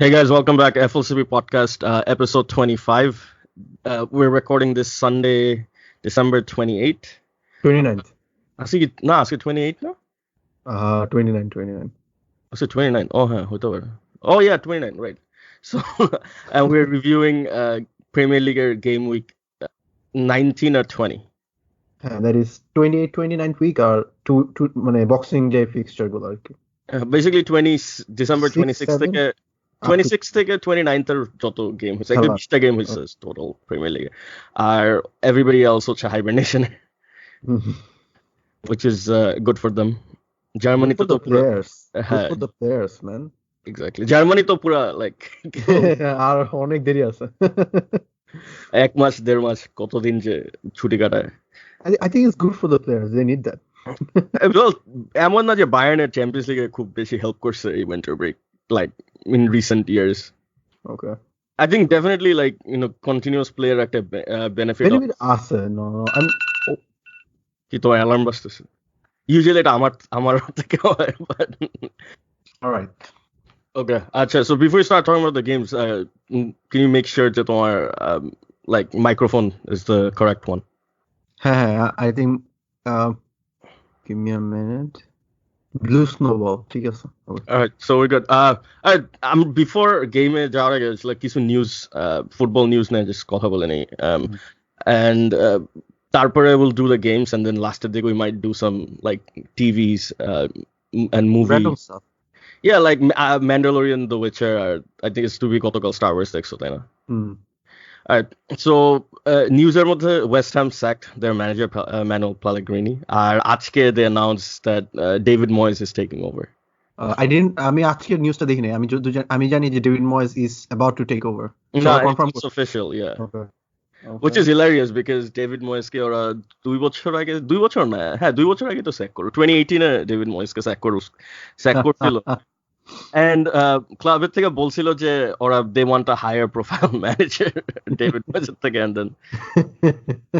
Hey guys, welcome back. FLCB podcast, episode 25. We're recording this Sunday, December 28th. 29th. আজকে 28 না? 29. আজকে 29. Oh, হ্যাঁ, হতে পারে. Oh yeah, 29, right. So, and we're reviewing Premier League game week 19 or 20. That is 29th week or two মানে Boxing Day fixture গুলো আর কি। Basically December 26th থেকে 26 থেকে 29th এর যত গেম হয়েছে, একটা 20টা গেম হয়েছে টোটাল প্রিমিয়ার লিগে। আর everybody else হচ্ছে hibernation, which is good for them. Germany to the players. Good for the players, man. Exactly. Germany তো পুরা like আর অনেক দেরি আছে। এক মাস দেড় মাস কতদিন যে ছুটি কাটায়। I think it's good for the players. They need that. Well, এমন না যে বায়ার্নের চ্যাম্পিয়ন্স লিগে খুব বেশি হেল্প করছে এই winter break, like in recent years. Okay. I think definitely like, continuous player একটা benefit. Benefit আছে, no. কি তো অ্যালার্ম বাজতেছে? Usually এটা আমার থেকে হয়, but all right. Okay. আচ্ছা, so before we start talking about the games, can you make sure that তোমার like microphone is the correct one? I think give me a minute. Blue snowball, ঠিক আছে। Alright, so we're good. Before game এ যাওয়ার আগে like কিছু news, football news নিয়ে just কথা বলে নেই, and তারপরে we'll do the games, and then last day we might do some like TVs and movie random stuff. Yeah, like Mandalorian, The Witcher, I think it's to be গতকাল Star Wars দেখছো তাই না? Alright, so news এর মধ্যে West Ham sacked their manager Manuel Pellegrini, আর আজকে they announced that David Moyes is taking over. আমি আজকের নিউজটা দেখিনি। আমি জানি যে David Moyes is about to take over. No, it's official, yeah. Okay. Which is hilarious because David Moyes কে ওরা 2 বছর আগে তো স্যাক করলো। 2018 এ David Moyes কে স্যাক করছিল। And ক্লাবের থেকে বলছিল যে ওরা they want a higher profile manager David Moyes থেকে, and then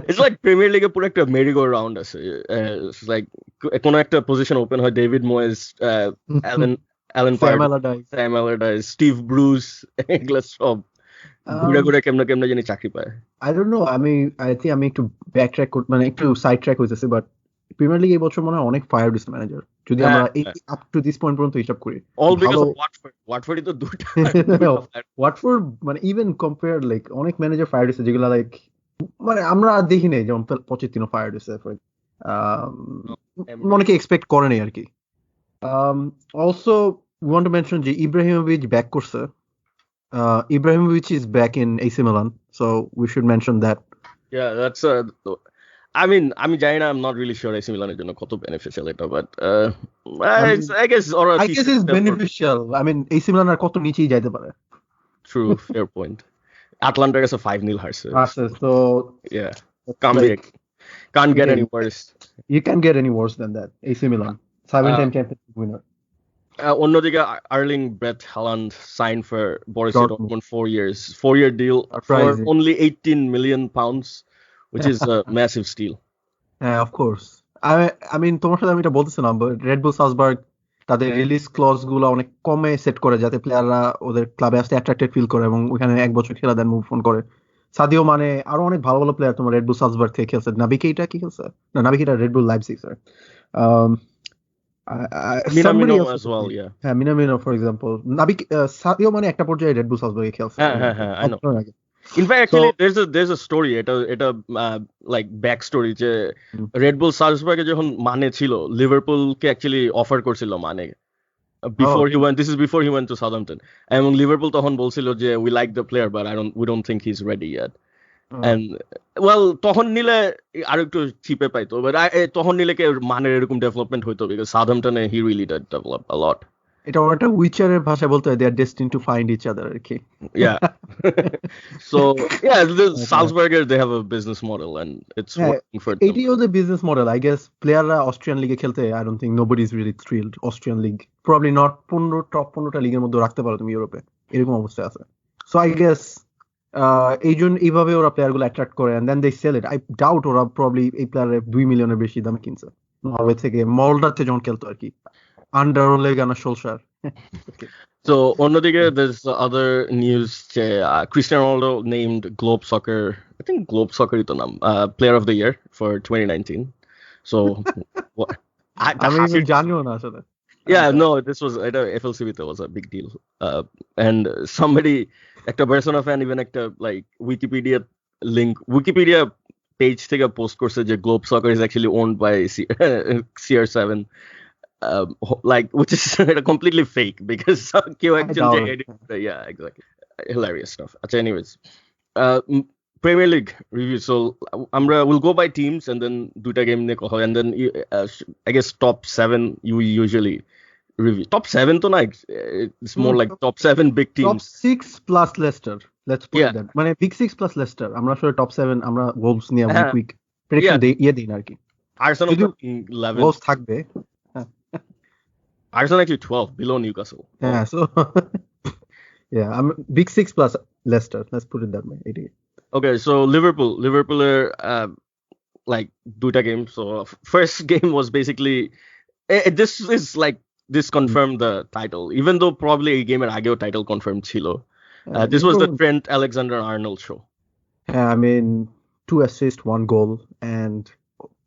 it's like Premier League এ পুরো একটা merry go round আছে। It's like কোন একটা পজিশন ওপেন হয়, David Moyes, Alan Sam Allardyce, Steve Bruce, এগুলা সব ঘুরে কেমনে জানি চাকরি পায়। I don't know, I think আমি একটু ব্যাকট্র্যাক মানে একটু সাইড ট্র্যাক হইতেছি, বাট প্রিমিয়ার লিগ এই বছর মনে হয় অনেক ফায়ার দিচ্ছে ম্যানেজার, যদি আমরা আপ টু দিস পয়েন্ট পর্যন্ত হিসাব করি। অল বিকজ অফ ওয়াটফোর্ড তো দুটো ওয়াটফোর্ড মানে ইভেন কম্পেয়ার লাইক অনেক ম্যানেজার ফায়ার দিচ্ছে যেগুলো লাইক মানে আমরা দেখি নাই, যেমন পচেতিনো ফায়ার দিচ্ছে, অনেকে এক্সপেক্ট করে নাই আর কি। অলসো ওয়ান্ট টু মেনশন যে ইব্রাহিমোভিচ ব্যাক করছে। Ibrahimovic is back in AC Milan, so we should mention that. Yeah, that's আমি জানি না, I'm not really sure AC Milan এর জন্য কত beneficial এটা, but I guess it's beneficial. I mean AC Milan আর কত নিচেই যাইতে পারে। True, fair point. Atlanta কাছে 5-0 হারছে। So yeah, can't get any worse. You can't get any worse than that. AC Milan, 7-10 championship winner. অন্যদিকে Erling Braut Haaland signed for Borussia Dortmund 4-year deal for only 18 million pounds, which is a massive steal. Yeah, of course. I mean তোমার সাথে আমি এটা বলতেছিলাম, red বুল Salzburg তাদের release clause গুলো অনেক কমে সেট করে যাতে প্লেয়াররা ওদের ক্লাবে আসতে অ্যাট্রাক্টেড ফিল করে এবং ওখানে এক বছর খেলা দেন, মুভ অন করে। সাদিও মানে আরো অনেক ভালো ভালো প্লেয়ার তোমার রেড বুল সালজবার্গ থেকে খেলছে। নাবি কেইটা কি খেলছে? না, নাবি কেইটা red bull Leipzig, sir. Minamino as well, yeah. Minamino for example. Sadio মানে একটা পর্যায়ে রেড বুল সালজবার্গে খেলছে। হ্যাঁ, I know. In fact, actually, there's a story. এটা like back story যে রেড বুল সালজবার্গে যখন মানে ছিল, লিভারপুল কে অ্যাকচুয়ালি অফার করছিল মানে before he went to Southampton, এবং লিভারপুল তখন বলছিল যে we like the player but we don't think he's ready yet. And well, তখন নিলে আর একটু চিপে পাইতো, but তখন নিলে কে মানের এরকম ডেভেলপমেন্ট হইতো because Southampton he really did develop a lot. এটা একটা উইচারের ভাষায় বলতে হয় they are destined to find each other আর কি। Yeah. So yeah, the Salzburger they have a business model and it's working for them. এটিও the business model, I guess. প্লেয়াররা Austrian লিগে খেলতে I don't think nobody is really thrilled. Austrian league probably not top 15টা লিগের মধ্যে রাখতে পারো তুমি ইউরোপে, এরকম অবস্থা আছে। So I guess এইভাবে ওরা প্লেয়ার গুলো অ্যাট্রাক্ট করে and then they sell it. I doubt ওরা probably এই প্লেয়ারের 2 মিলিয়নের বেশি দামে কিনছে নরওয়ে থেকে, মলডাতে যখন খেলতো আর কি, আন্ডার ওলে গানা সোলশার Okay. So অন্যদিকে there's other news যে Cristiano Ronaldo named Globe Soccer, I think Globe Soccer is the name, Player of the Year for 2019. So what? আমি even জানিও না আসলে। Yeah, no, this was FLCB. That was a big deal. And somebody, একটা Barcelona fan, even একটা like Wikipedia page থেকে post করছে যে Globe Soccer is actually owned by CR7. Like, which is completely fake because কেউ একজন যে edit, yeah, exactly, hilarious stuff. Anyways, Premier League review. So we'll go by teams and then দুইটা game নিয়ে কথা হবে, and then I guess top 7 you usually review. Top 7 তো না, it's more like top 7 big teams. Top 6 plus Leicester. Let's put it that. মানে big 6 plus Leicester. আমরা আসলে top 7 আমরা Wolves নিয়ে week prediction দিই না আর কি। Arsenal 11. Wolves থাকবে। Arsenal actually 12 below Newcastle. Yeah, so yeah, I'm big 6 plus Leicester. Let's put it that way. Okay, so Liverpool are like দুইটা game. So first game was basically this is like this confirmed the title, even though probably a game আগেও title confirmed ছিল. This was the Trent Alexander-Arnold show. Yeah, I mean 2 assists, 1 goal, and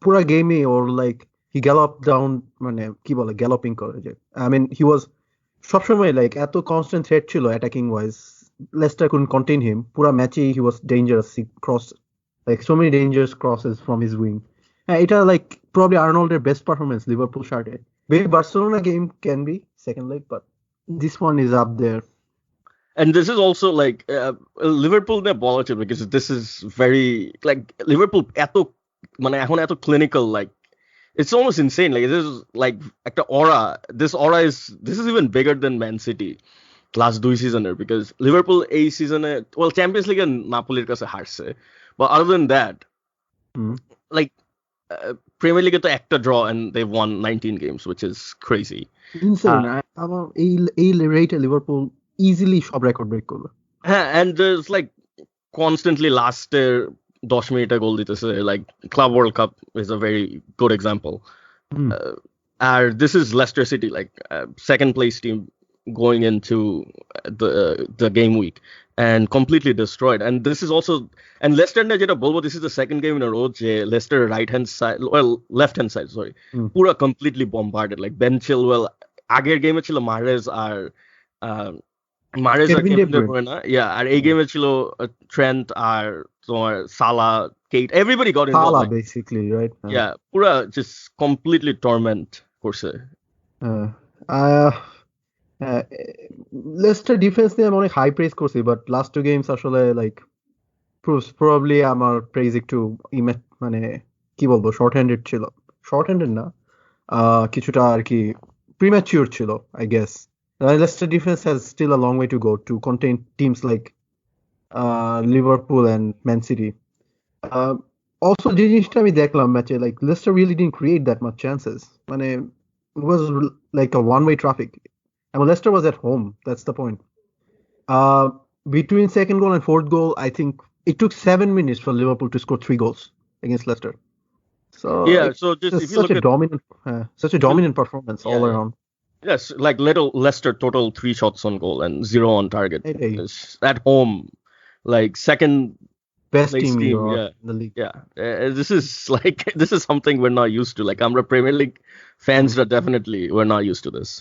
পুরা game or like he galloped down, মানে কি বলে galloping করে যে, I mean he was সবসময় like এত constant threat ছিল attacking wise. Leicester couldn't contain him. পুরা ম্যাচে he was dangerous. He crossed like so many dangerous crosses from his wing. এটা like probably Arnold's best performance Liverpool shirt. Maybe Barcelona game can be second leg, but this one is up there. And this is also like Liverpool ne ball because this is very like Liverpool এখন এত clinical, like it's almost insane. Like this is like একটা aura. This is even bigger than Man City last 2 seasoner, because Liverpool এই season Champions League নাপোলির কাছে হারছে, but other than that like Premier League তো একটা draw and they've won 19 games, which is crazy. Insane. আমার এই rate Liverpool easily সব record break করবে. And there's like constantly last 10 মিনিটে গোল দিতেছে, like Club World Cup is a very good example. This is Leicester City, like second place team going into the game week and completely destroyed. And this is also, and Leicester na jeta bolbo, this is the second game in a row je Leicester left hand side pura completely bombarded, like Ben Chilwell আগের গেমে ছিল Mahrez আর Kevin De Bruyne, yeah, আর এই গেমে ছিল Trent আর তোমার Salah, Kate, everybody got involved. Salah basically, right? Yeah, pura just completely torment করছে. Leicester defense নিয়ে আমি অনেক হাই প্রেজ করছি, বাট লাস্ট 2 গেমস আসলে লাইক প্রবাবলি আমার প্রেজ একটু মানে কি বলবো শর্ট হ্যান্ডেড না, কিছুটা আর কি প্রিম্যাচিউর ছিল I guess. Leicester defense has still a long way to go to contain teams like Liverpool and Man City. Also যে জিনিসটা আমি দেখলাম ম্যাচে, like Leicester really didn't create that much chances. মানে it was like a one-way traffic. And Leicester was at home. That's the point. Between second goal and fourth goal, I think it took 7 minutes for Liverpool to score 3 goals against Leicester. So yeah, so just if you look at such a dominant performance all around. Yes, like Leicester total 3 shots on goal and 0 on target. At home, like second best team in the league. Yeah, this is something we're not used to. Like আমরা Premier League fans are definitely we're not used to this.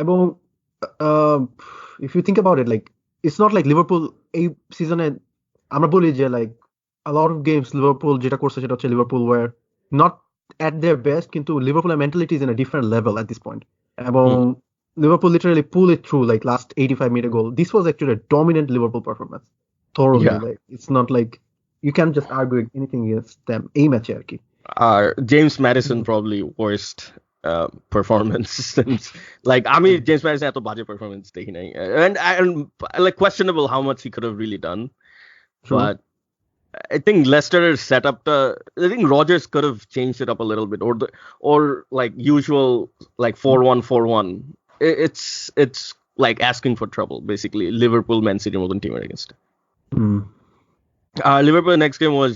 এবং if you think about it, like it's not like Liverpool এই সিজনে আমরা বলি যে like a lot of games Liverpool যেটা করছে সেটা হচ্ছে Liverpool were not at their best, কিন্তু Liverpool mentality is in a different level at this point. এবং Liverpool literally pull it through like last 85-meter goal. This was actually a dominant Liverpool performance. Thoroughly, like it's not like you can't just argue anything against them. এই ম্যাচে আর কি. James Maddison probably worst performance since, like James Maddison এত বাজে performance দেখি নাই, and like questionable how much he could have really done. True. But I think Leicester's setup, I think Rodgers could have changed it up a little bit, or like usual like 4-1-4-1. It's like asking for trouble basically. Liverpool, Man City more than team against. Liverpool next game was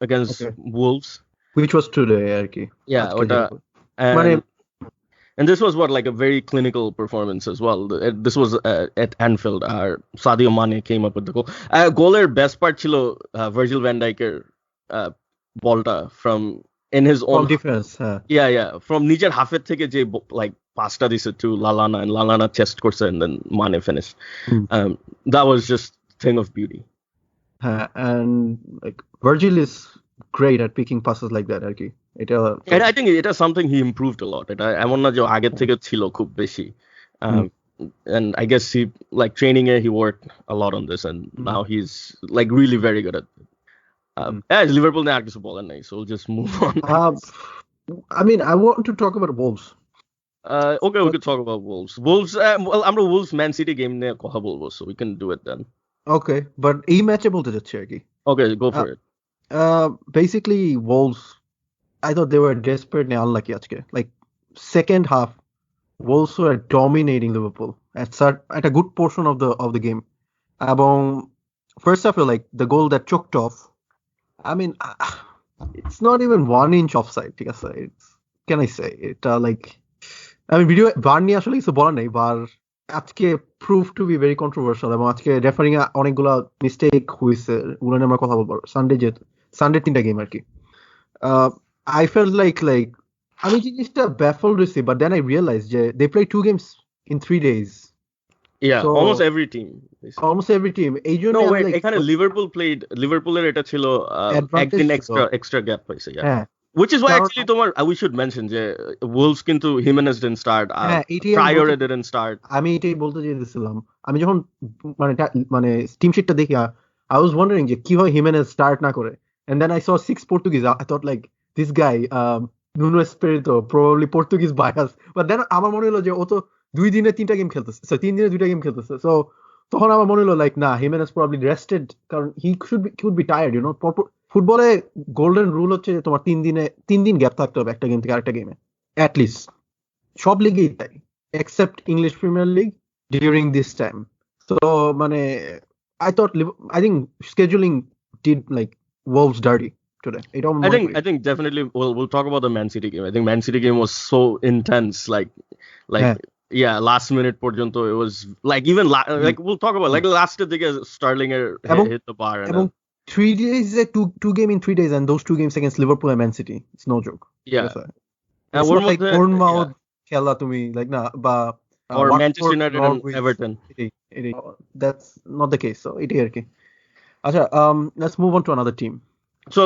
against Wolves, which was today, Arki. Yeah, And this was what like a very clinical performance as well. This was at Anfield. Sadio Mane came up with the goal. Goaler best part chilo Virgil van Dijker ballta from in his own from defense. Yeah, from নিজের হাফের থেকে যে like পাসটা দিছে to Lallana and Lallana chest করছে and then Mane finished. That was just thing of beauty. And like Virgil is great at picking passes like that আর কি And I think it is something he improved a lot. এটা এমন না যে আগের থেকে ছিল খুব বেশি. And I guess he like training he worked a lot on this and now he's like really very good at it. Liverpool niya কিছু বলেন নাই, so we'll just move on. I mean, I want to talk about Wolves. Okay, we could talk about Wolves. Well, আমরা Wolves Man City game নিয়ে কথা বলবো, so we can do it then. Okay, but এই ম্যাচে বলতে যাচ্ছি আর কি. Okay, go for it. Basically, Wolves, I thought they were desperately unlucky আজকে. Like second half, Wolves were dominating Liverpool at a good portion of the game. এবং first half, like the goal that choked off. I mean, it's not even 1 inch offside. ঠিক আছে, can I say it? Like, I mean, video VAR নিয়ে আসলে কিছু বলার নেই. VAR আজকে prove to be very controversial এবং আজকে রেফারিং এ অনেকগুলা মিস্টেক হয়েছে, ওগুলো নিয়ে আমরা কথা বলবো। সানডে 3টা গেম আর কি। I felt like আমি জিনিসটা baffled হয়েছি, but then I realized যে they played 2 games in 3 days. Yeah, so, almost every team. এই জন্য no wait, এখানে লিভারপুলের এটা ছিল একদিন extra gap পাইছে। Yeah. Which is why actually we should mention যে Wolves কিন্তু Jimenez didn't start, Prior didn't start. আমি এটাই বলতে চাইছিলাম, আমি যখন মানে টিম শিটটা দেখি I was wondering যে কি হয় Jimenez start না করে, and then I saw 6 Portuguese. I thought like this guy Nuno Espirito probably Portuguese bias, but then আমার মনে হলো যে ও তো 2 দিনে 3টা গেম খেলতেছে, 3 দিনে 2টা গেম খেলতেছে, so তখন আমার মনে হলো like না, Jimenez probably rested কারণ he could be tired, you know. ফুটবলে গোল্ডেন রুল হচ্ছে যে তোমার 3 দিন গ্যাপ থাকতে হবে একটা গেম থেকে আরেকটা গেমে at least. সব লিগেই তাই except English Premier League during this time. So মানে I think scheduling did like Wolves dirty today. I think definitely we'll talk about the Man City game. I think Man City game was so intense, like yeah, last minute পর্যন্ত it was like even like we'll talk about like last দিকে Sterling hit the bar and 3 days, two game in 3 days, and those 2 games against Liverpool and Man City. It's no joke. Yeah. It's not like Bournemouth, খেলা তুমি like না বা or Manchester United and Everton. That's not the case. So এটাই আর কি। আচ্ছা, let's move on to another team. So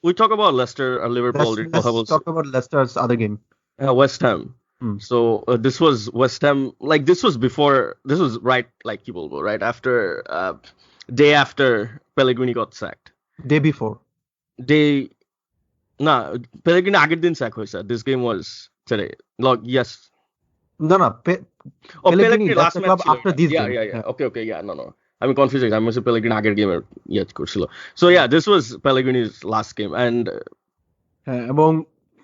we talk about Leicester and Liverpool. Let's talk about Leicester's other game. West Ham. So this was West Ham, like this was right like people go right after day after Pellegrini got sacked. Day before. Pellegrini আগের দিন sack হয়েছে. This game was today. Like yes. No. Pellegrini last match after this game. Yeah. Okay. Yeah, no. I'm confused. I'm also Pellegrini আগের গেমের করছিল. So yeah, this was Pellegrini's last game and এবং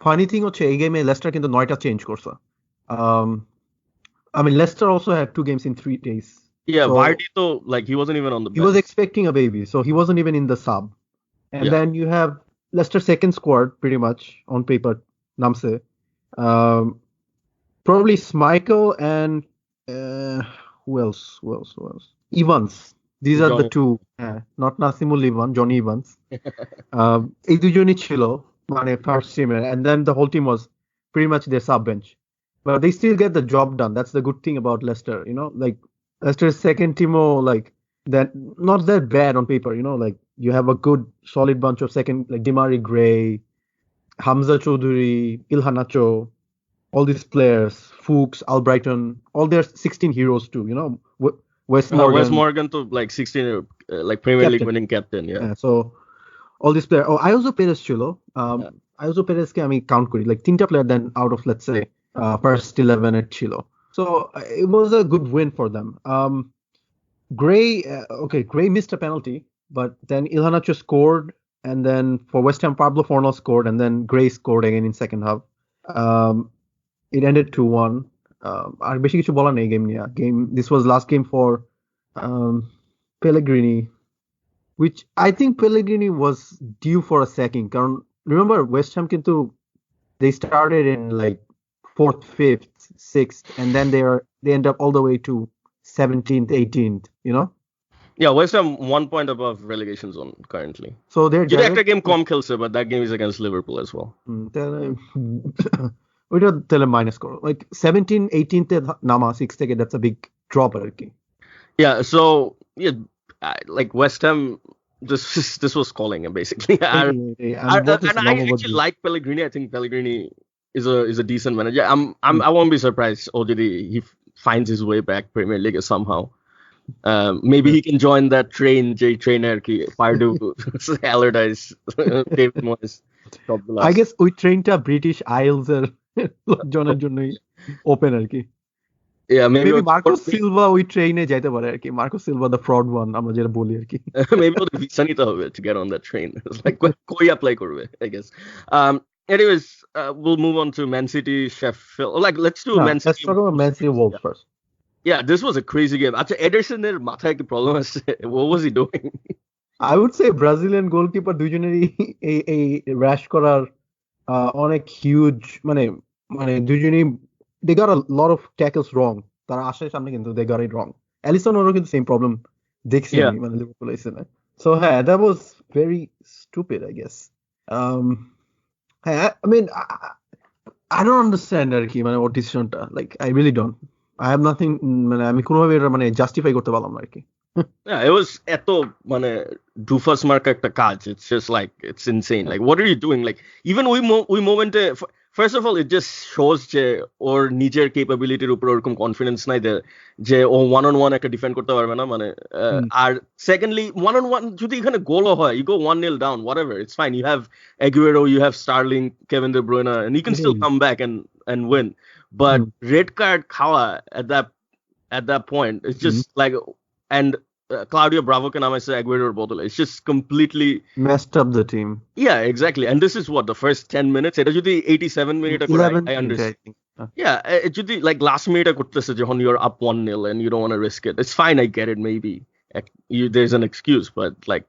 funny thing হচ্ছে এই গেমে Leicester কিন্তু 9টা change করছে. I mean Leicester also had 2 games in 3 days. Yeah, so, Vardy though, like he wasn't even on the bench. He was expecting a baby, so he wasn't even in the sub. And then you have Leicester second squad pretty much on paper. Namse, probably Schmeichel and who else? Evans. These are the 2. Not Nasimul Ivan, Johnny Evans. এই দুজনই ছিল মানে first team, and then the whole team was pretty much their sub bench. But they still get the job done. That's the good thing about Leicester, you know, like. Leicester's second team, like that, not that bad on paper, you know. Like you have a good, solid bunch of second, like Demari Gray, Hamza Choudhury, Ilhanacho, all these players, Fuchs, Albrighton, all their 16 heroes too, you know. Wes Morgan to like 16, like Premier League winning captain, yeah. So all these players. Oh, Ayozo Perez chilo. Ayozo Perez ke ami count kori like 3টা player then out of let's say first 11 at chilo. So it was a good win for them. Gray missed a penalty, but then Ilhanacho scored, and then for West Ham, Pablo Fornal scored, and then Gray scored again in second half. It ended 2-1. আর বেশি কিছু বলার নেই game. This was last game for Pellegrini, which I think Pellegrini was due for a sacking. কারণ remember West Ham কিন্তু they started in like 4th, 5th, 6th, and then they end up all the way to 17th, 18th, you know? Yeah, West Ham 1 point above relegation zone currently. So they're যদি একটা game কম খেলছে, but that game is against Liverpool as well. ওইটা তাহলে minus করো, like 17, 18th নামা 6 থেকে, that's a big drop আর কি. Yeah, so yeah, like West Ham, this was calling him basically. And I actually like Pellegrini. I think Pellegrini is a decent manager. I won't be surprised already he finds his way back Premier League somehow. Maybe he can join that trainer ki Pardew Allardyce David Moyes. I guess ওই ট্রেনটা British আইলস এর লোকজনের জন্যই open আর কি. Yeah, maybe Marcos Silva ওই ট্রেনে যাইতে পারে আর কি. Marcos Silva the fraud one আমরা যেটা বলি আর কি. Maybe ওদের ভিসা নিতে হবে to get on that train. It's like কই apply করবে, I guess. Anyways, we'll move on to Man City, Sheffield. Like, let's do Man City. Let's talk about Man City Wolves first. Yeah, this was a crazy game. Acha, Edersoner মাথায় কি problem আছে? What was he doing? I would say Brazilian goalkeeper দুজনেরই এই rash করার অনেক huge মানে দুজনেই they got a lot of tackles wrong. তারা আসে সামনে কিন্তু they got it wrong. Alisson ওরও কিন্তু same problem দেখছি আমি মানে লিভারপুল এসে না. So that was very stupid, I guess. I mean, I don't understand আর কি মানে ওর ডিসিশনটা, like I really don't. I have nothing, মানে আমি কোনোভাবে এটা মানে জাস্টিফাই করতে পারলাম না আর কি. Yeah, it was এত মানে ডুফাস মার্কা একটা কাজ. It's just like, it's insane. Like, what are you doing? Like, even ওই মোমেন্টে, first of all, it just shows যে ওর নিজের ক্যাপাবিলিটির উপর ওরকম কনফিডেন্স নাই যে ও 1-on-1 একটা ডিফেন্ড করতে পারবে না মানে. আর সেকেন্ডলি 1-on-1 যদি এখানে গোলও হয়, you go 1-0 down, whatever, it's fine. You have Aguero, you have Sterling, Kevin De Bruyne, and you can still come back and win. But red card খাওয়া at that point, it's just like, and Claudio Bravo can say Aguero bottle. It's just completely messed up the team. Yeah, exactly. And this is what the first 10 minutes. It should be 87 minutes. I understand. Yeah, it should be like last minute. You're up 1-0 and you don't want to risk it. It's fine. I get it. Maybe there's an excuse, but like,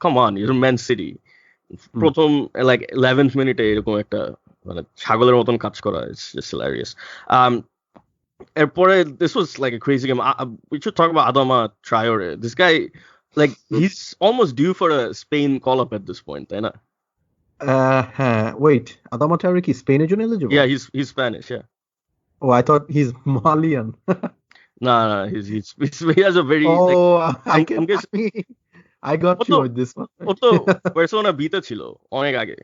come on, you're Man City. প্রথম like 11th minute এরকম একটা মানে ছাগলের মতন কাজ করা. It's just hilarious. This was like a crazy game. We should talk about Adama Traore. This guy, like, he's almost due for a Spain call-up at this point, right? Wait, Adama Traore is Spain eligible? Yeah, he's Spanish, yeah. Oh, I thought he's Malian. No, he has a very... I got you with this one. Persona Beta chilo, onek age.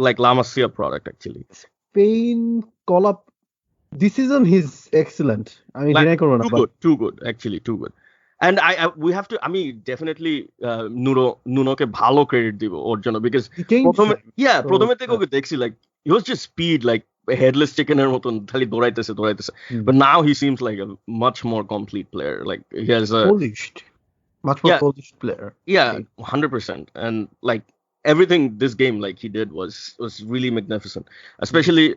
Like La Masia product, actually. Spain call-up this season, he's excellent. I mean, like, too good, actually, too good. And we have to, I mean, definitely Nuno ke bhalo credit dibo or jono, because প্রথমে থেকে ওকে দেখছি, like, he was just speed, like headless chicken এর মতন খালি দৌড়াইতেছে. But now he seems like a much more complete player. Like, he has a much more polished player. Yeah, 100%. And like everything this game like he did was really magnificent. Especially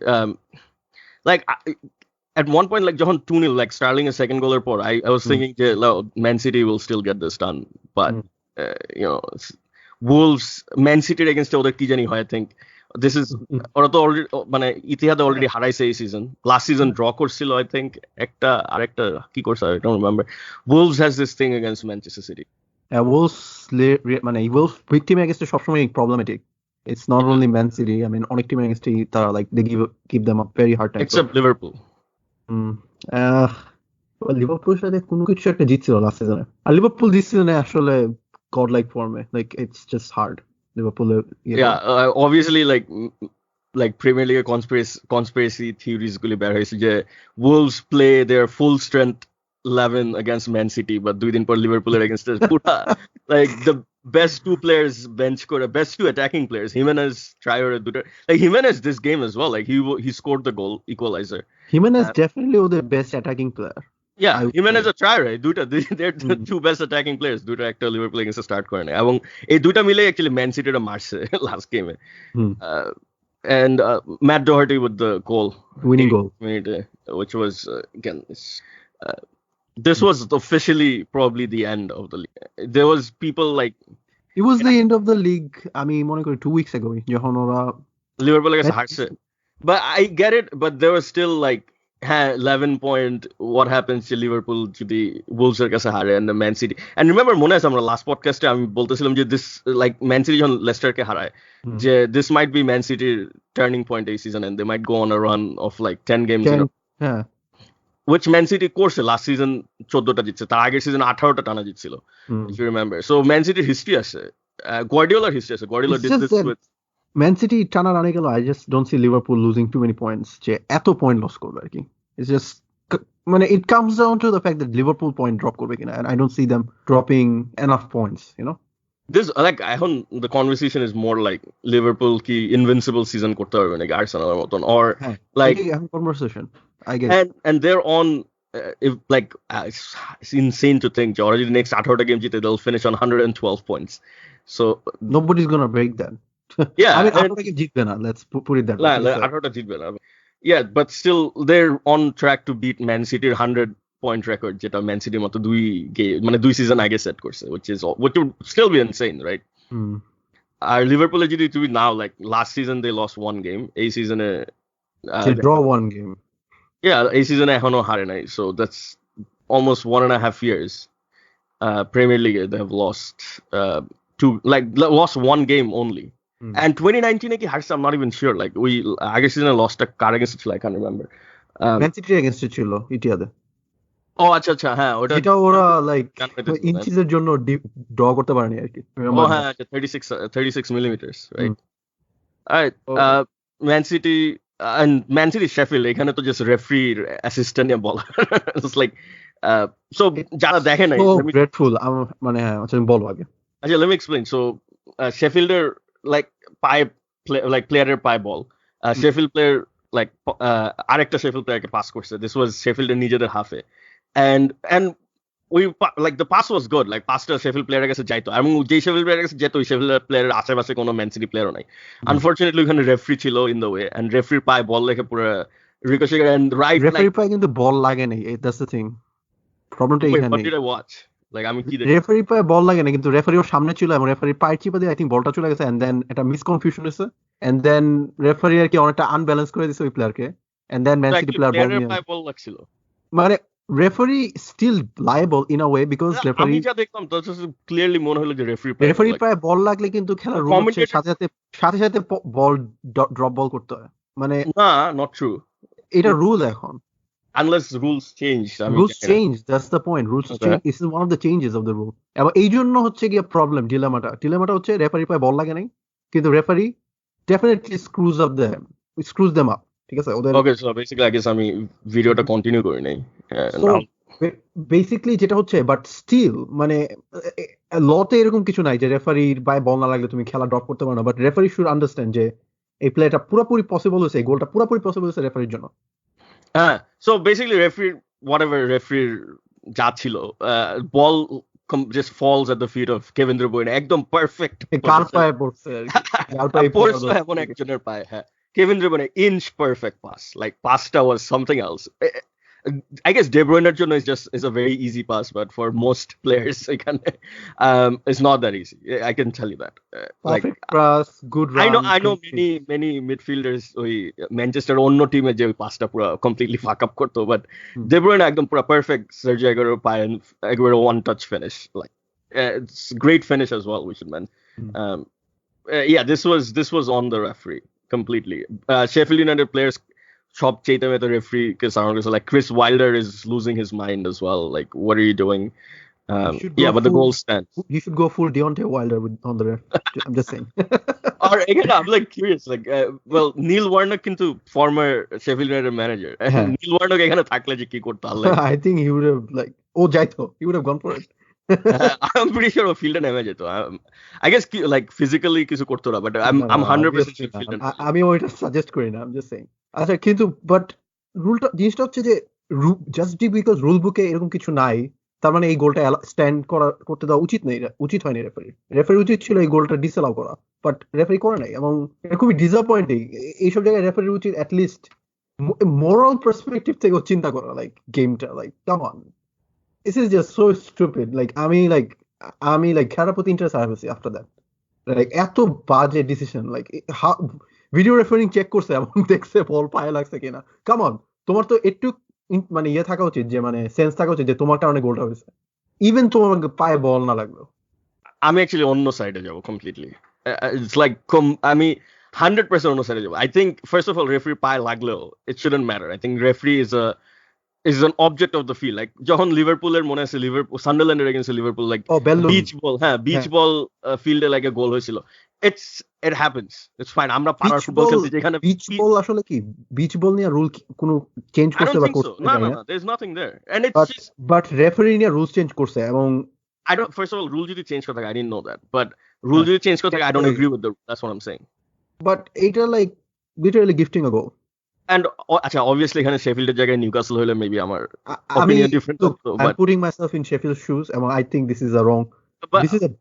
like at one point, like John 2-0, like Sterling a second goal or I was thinking Man City will still get this done, but you know, Wolves Man City against ওদের কি জানি হয়, I think this is ওরা তো already মানে ইতিহাদে already হারাইছে এই season. Last season draw করছিল, I think আরেকটা কি করছে I don't remember. Wolves has this thing against Manchester City. Wolves মানে Wolves big team against সবসময় problematic. It's not only Man City. I mean, অনেক team against তারা like they give them a very hard time. Except Liverpool. Liverpool সাথে কোনো কিছু একটা জিতছিল last সিজনে, আর Liverpool this সিজনে আসলে গড লাইক ফর্মে, like it's just hard Liverpool. Obviously like Premier League conspiracy theories গুলি বের হয়েছে যে Wolves play their full strength 11 against Man City, but 2 দিন পর লিভারপুলের against পুরা like the best 2 players bench করে, best 2 attacking players, Jimenez, Traore, like Jimenez this game as well, like he scored the goal equalizer. Jimenez definitely the best attacking player. Yeah, Jimenez R Traore they're the 2 best attacking players. দুটো একটা Liverpool against start করে না, এবং এই দুটো মিলে actually man সিটিটা মারছে লাস্ট গেমে. And Matt Doherty with the winning goal, which was again this was officially probably the end of the league. There was people like it was the end of the league. I mean, মনে করি 2 weeks ago যখন ওরা Liverpool কাছে হারছে. But I get it, but there was still like 11 point what happens to Liverpool যদি Wolves-এর কাছে হারে and the Man City. And remember মনে আছে আমরা last podcast আমি বলতেছিলাম যে this like Man City যখন Leicester-কে হারায় যে this might be Man City's turning point এই season and they might go on a run of like 10 games in a row. হ্যাঁ Which Man City করছে last season 14টা জিতছে তার আগের সিজন 18টা টানা জিতছিল if you remember. So Man City's history আছে Guardiola's history আছে Guardiola It's did just this that with Man City টানা রানে গেল I just don't see Liverpool losing too many points যে এত পয়েন্ট লস করবে আর কি it's just মানে it comes down to the fact that Liverpool point drop করবে কিনা and I don't see them dropping enough points you know this like এখন the conversation is more like Liverpool কি invincible season করতে পারবে নাকি Arsenal এর মতন or like conversation I guess and they're on if like it's insane to think already the next 18টা game জিতে they'll finish on 112 points so nobody's gonna break that yeah I mean 18টা game জিতবে না let's put it that way 18টা জিতবে না yeah but still they're on track to beat Man City's 100 point record যেটা Man City মতো মানে দুই season আগে set করছে which would still be insane right আর লিভারপুলে যদি তুমি now like last season they lost one game এই সিজনে they draw one game yeah এই সিজনে এখনো হারে নাই so that's almost 1.5 years Premier League they have lost lost one game only and 2019 কি হারছে I'm not even sure like we আগের সিজনে lost কার against ছিল I can't remember Man City against ছিল ইটিয়াদে আচ্ছা আচ্ছা হ্যাঁ এটা ওরা লাইক ইঞ্চিসের জন্য ড্র করতে পারেনি আর কি হ্যাঁ 36 millimeters right alright Man City and Man City Sheffield এখানে তো just referee assistant এ বলা it's like so যারা দেখে নাই dreadful মানে হ্যাঁ আচ্ছা বলো আগে আচ্ছা let me explain so Sheffield like player পায় ball Sheffield player like আরেকটা Sheffield player কে pass করছে this was Sheffield এর নিজেদের half-এ and we like the pass was good like pass Sheffield player কাছে যাইতো এবং যে Sheffield player কাছে যেত Sheffield player আশেপাশে কোনো Man City player নাই unfortunately ওখানে referee ছিল in the way and referee পায় বল লেখে পুরো ricochet and right referee পায় কিন্তু বল লাগে নাই that's the thing প্রবলেমটা এখানে what did I watch like আমি কি দেখি রেফারি পায় বল লাগে না কিন্তু রেফারি ওর সামনে ছিল এবং রেফারি পায়ের চিপা দিয়ে আই থিংক বলটা চলে গেছে এন্ড দেন এটা মিসকনফিউশন হয়েছে এন্ড দেন রেফারি আর কি অনেকটা আনব্যালেন্স করে দিয়েছে ওই প্লেয়ারকে and then Man City player ball লাগছিল মানে referee still liable in a way because referee আমি যা দেখলাম তো ক্লিয়ারলি মনে হলো যে রেফারি পায় বল লাগলে কিন্তু খেলার রুল হচ্ছে সাথে সাথে বল ড্রপ বল করতে হয় মানে না নট ট্রু এটা রুল এখন unless rules change rules change that's the point rules change this is one of the changes of the rule এবং এই জন্য হচ্ছে কি প্রবলেম ডিলেমাটা হচ্ছে রেফারি পায় বল লাগে নাই কিন্তু referee definitely screws them up ঠিক আছে ওদের okay so basically I guess আমি ভিডিওটা কন্টিনিউ করি নাই বেসিক্যালি যেটা হচ্ছে বাট স্টিল মানে লতে এরকম কিছু নাই যে রেফারির বাই বল না লাগলে তুমি খেলা ড্রপ করতে পারো না বাট রেফারি শুড আন্ডারস্ট্যান্ড যে এই প্লেটা পুরোপুরি পসিবল হয়েছে এই গোলটা পুরোপুরি পসিবল হয়েছে রেফারির জন্য so basically whatever referee যা ছিল ball just falls at the feet of Kevin De Bruyne একদম perfect কার পায়ে পড়ছে কার পায়ে পড়ছে এমন একজনের পায়ে হ্যাঁ Kevin De Bruyne inch perfect pass like pasta was something else I guess De Bruyne's জন্য is a very easy pass but for most players it's not that easy I can tell you that perfect pass good run I know many midfielders ওই Manchester অন্য টিমে যে ওই পাসটা পুরো completely fuck up করতো but De Bruyne একদম পুরো perfect Sergio Aguero পায় Aguero one touch finish like it's great finish as well we should mention yeah this was on the referee completely Sheffield United players সব চাইতে the referee because like Chris Wilder is losing his mind as well like what are you doing yeah but the goal stands you should go full Deontay Wilder on the ref I'm just saying or again I'm like curious like well Neil Warnock কিন্তু former Sheffield United manager Neil Warnock এখানে থাকলে যে কি করতে পারলে I think he would have like যাইতো he would have gone for it I'm pretty sure field and image to I guess like physically কিছু করতে না but I'm 100% sure field আমি ওইটা সাজেস্ট করি না I'm just saying আচ্ছা কিন্তু বাট রুলটা জিনিসটা হচ্ছে যে জাস্ট বিকজ রুল বুকে এরকম কিছু নাই তার মানে এই গোলটা স্ট্যান্ড করতে দেওয়া উচিত হয়নি রেফারি উচিত ছিল এই গোলটা ডিসঅ্যালাউ করা বাট রেফারি করে নাই এবং এটা খুবই ডিসঅ্যাপয়েন্টিং এইসব জায়গায় রেফারি উচিত অ্যাটলিস্ট মোরাল পার্সপেক্টিভ থেকে চিন্তা করা লাইক গেমটা like come on this is just so stupid like আমি খেলার প্রতি ইন্টারেস্ট হারাইছি আফটার দ্যাট like এত বাজে decision like how video refereeing check করছে এবং দেখছে বল পায়ে লাগছে কিনা। কাম অন, তোমার তো একটু মানে ইয়ে থাকা উচিত, যে মানে সেন্স থাকা উচিত যে তোমার কারণে গোলটা হয়েছে, ইভেন তোমার পায়ে বল না লাগলো। আমি অ্যাকচুয়ালি অন্য সাইডে যাবো কমপ্লিটলি। ইটস লাইক আমি 100% অন্য সাইডে যাবো। I think first of all referee পায়ে লাগলেও it shouldn't matter. I think referee is an object of the field. Like যখন লিভারপুলের মনে আছে লিভারপুল সান্ডারল্যান্ডের against Liverpool like beach ball ফিল্ডে লাগে গোল হয়েছিল। It happens. It's fine. আমরা পাড়ার ফুটবল খেলতে যেখানে বিচ বল আসলে কি বিচ বল নিয়ে রুল কোনো চেঞ্জ করতে বা করতে না there's nothing there and it's just but referee নিয়ে রুলস চেঞ্জ করছে এবং I don't first of all rule যদি চেঞ্জ করতে I didn't know that, but rule যদি চেঞ্জ করতে I don't agree with the that's what I'm saying. But এটা like literally gifting a goal. And আচ্ছা obviously এখানে শেফিল্ডের জায়গায় Newcastle হলে maybe আমার opinion different, but I'm putting myself in Sheffield's shoes and I think this is this is a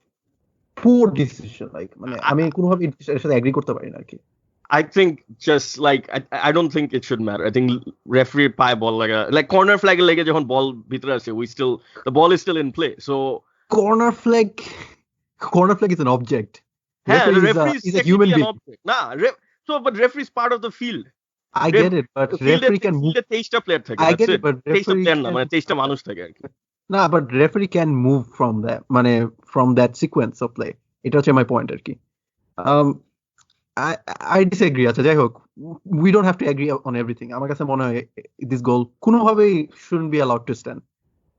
poor decision. Like মানে আমি কোনোভাবে এর সাথে এগ্রি করতে পারি না আর কি। I think just like I don't think it should matter. I think referee pie ball like corner flag লেগে যখন বল ভিতরে আসে the ball is still in play. So corner flag is an object. Referee is a human being. But referee is part of the field. I get it, but referee can move. 23টা player থাকে। I get it, but referee player না, মানে 23টা মানুষ থাকে আর কি। না, but referee can move from that, মানে from that sequence of play. এটা হচ্ছে my point আর কি। I disagree. আচ্ছা যাই হোক, we don't have to agree on everything. আমার কাছে মনে হয় this goal কোনোভাবেই shouldn't be allowed to stand.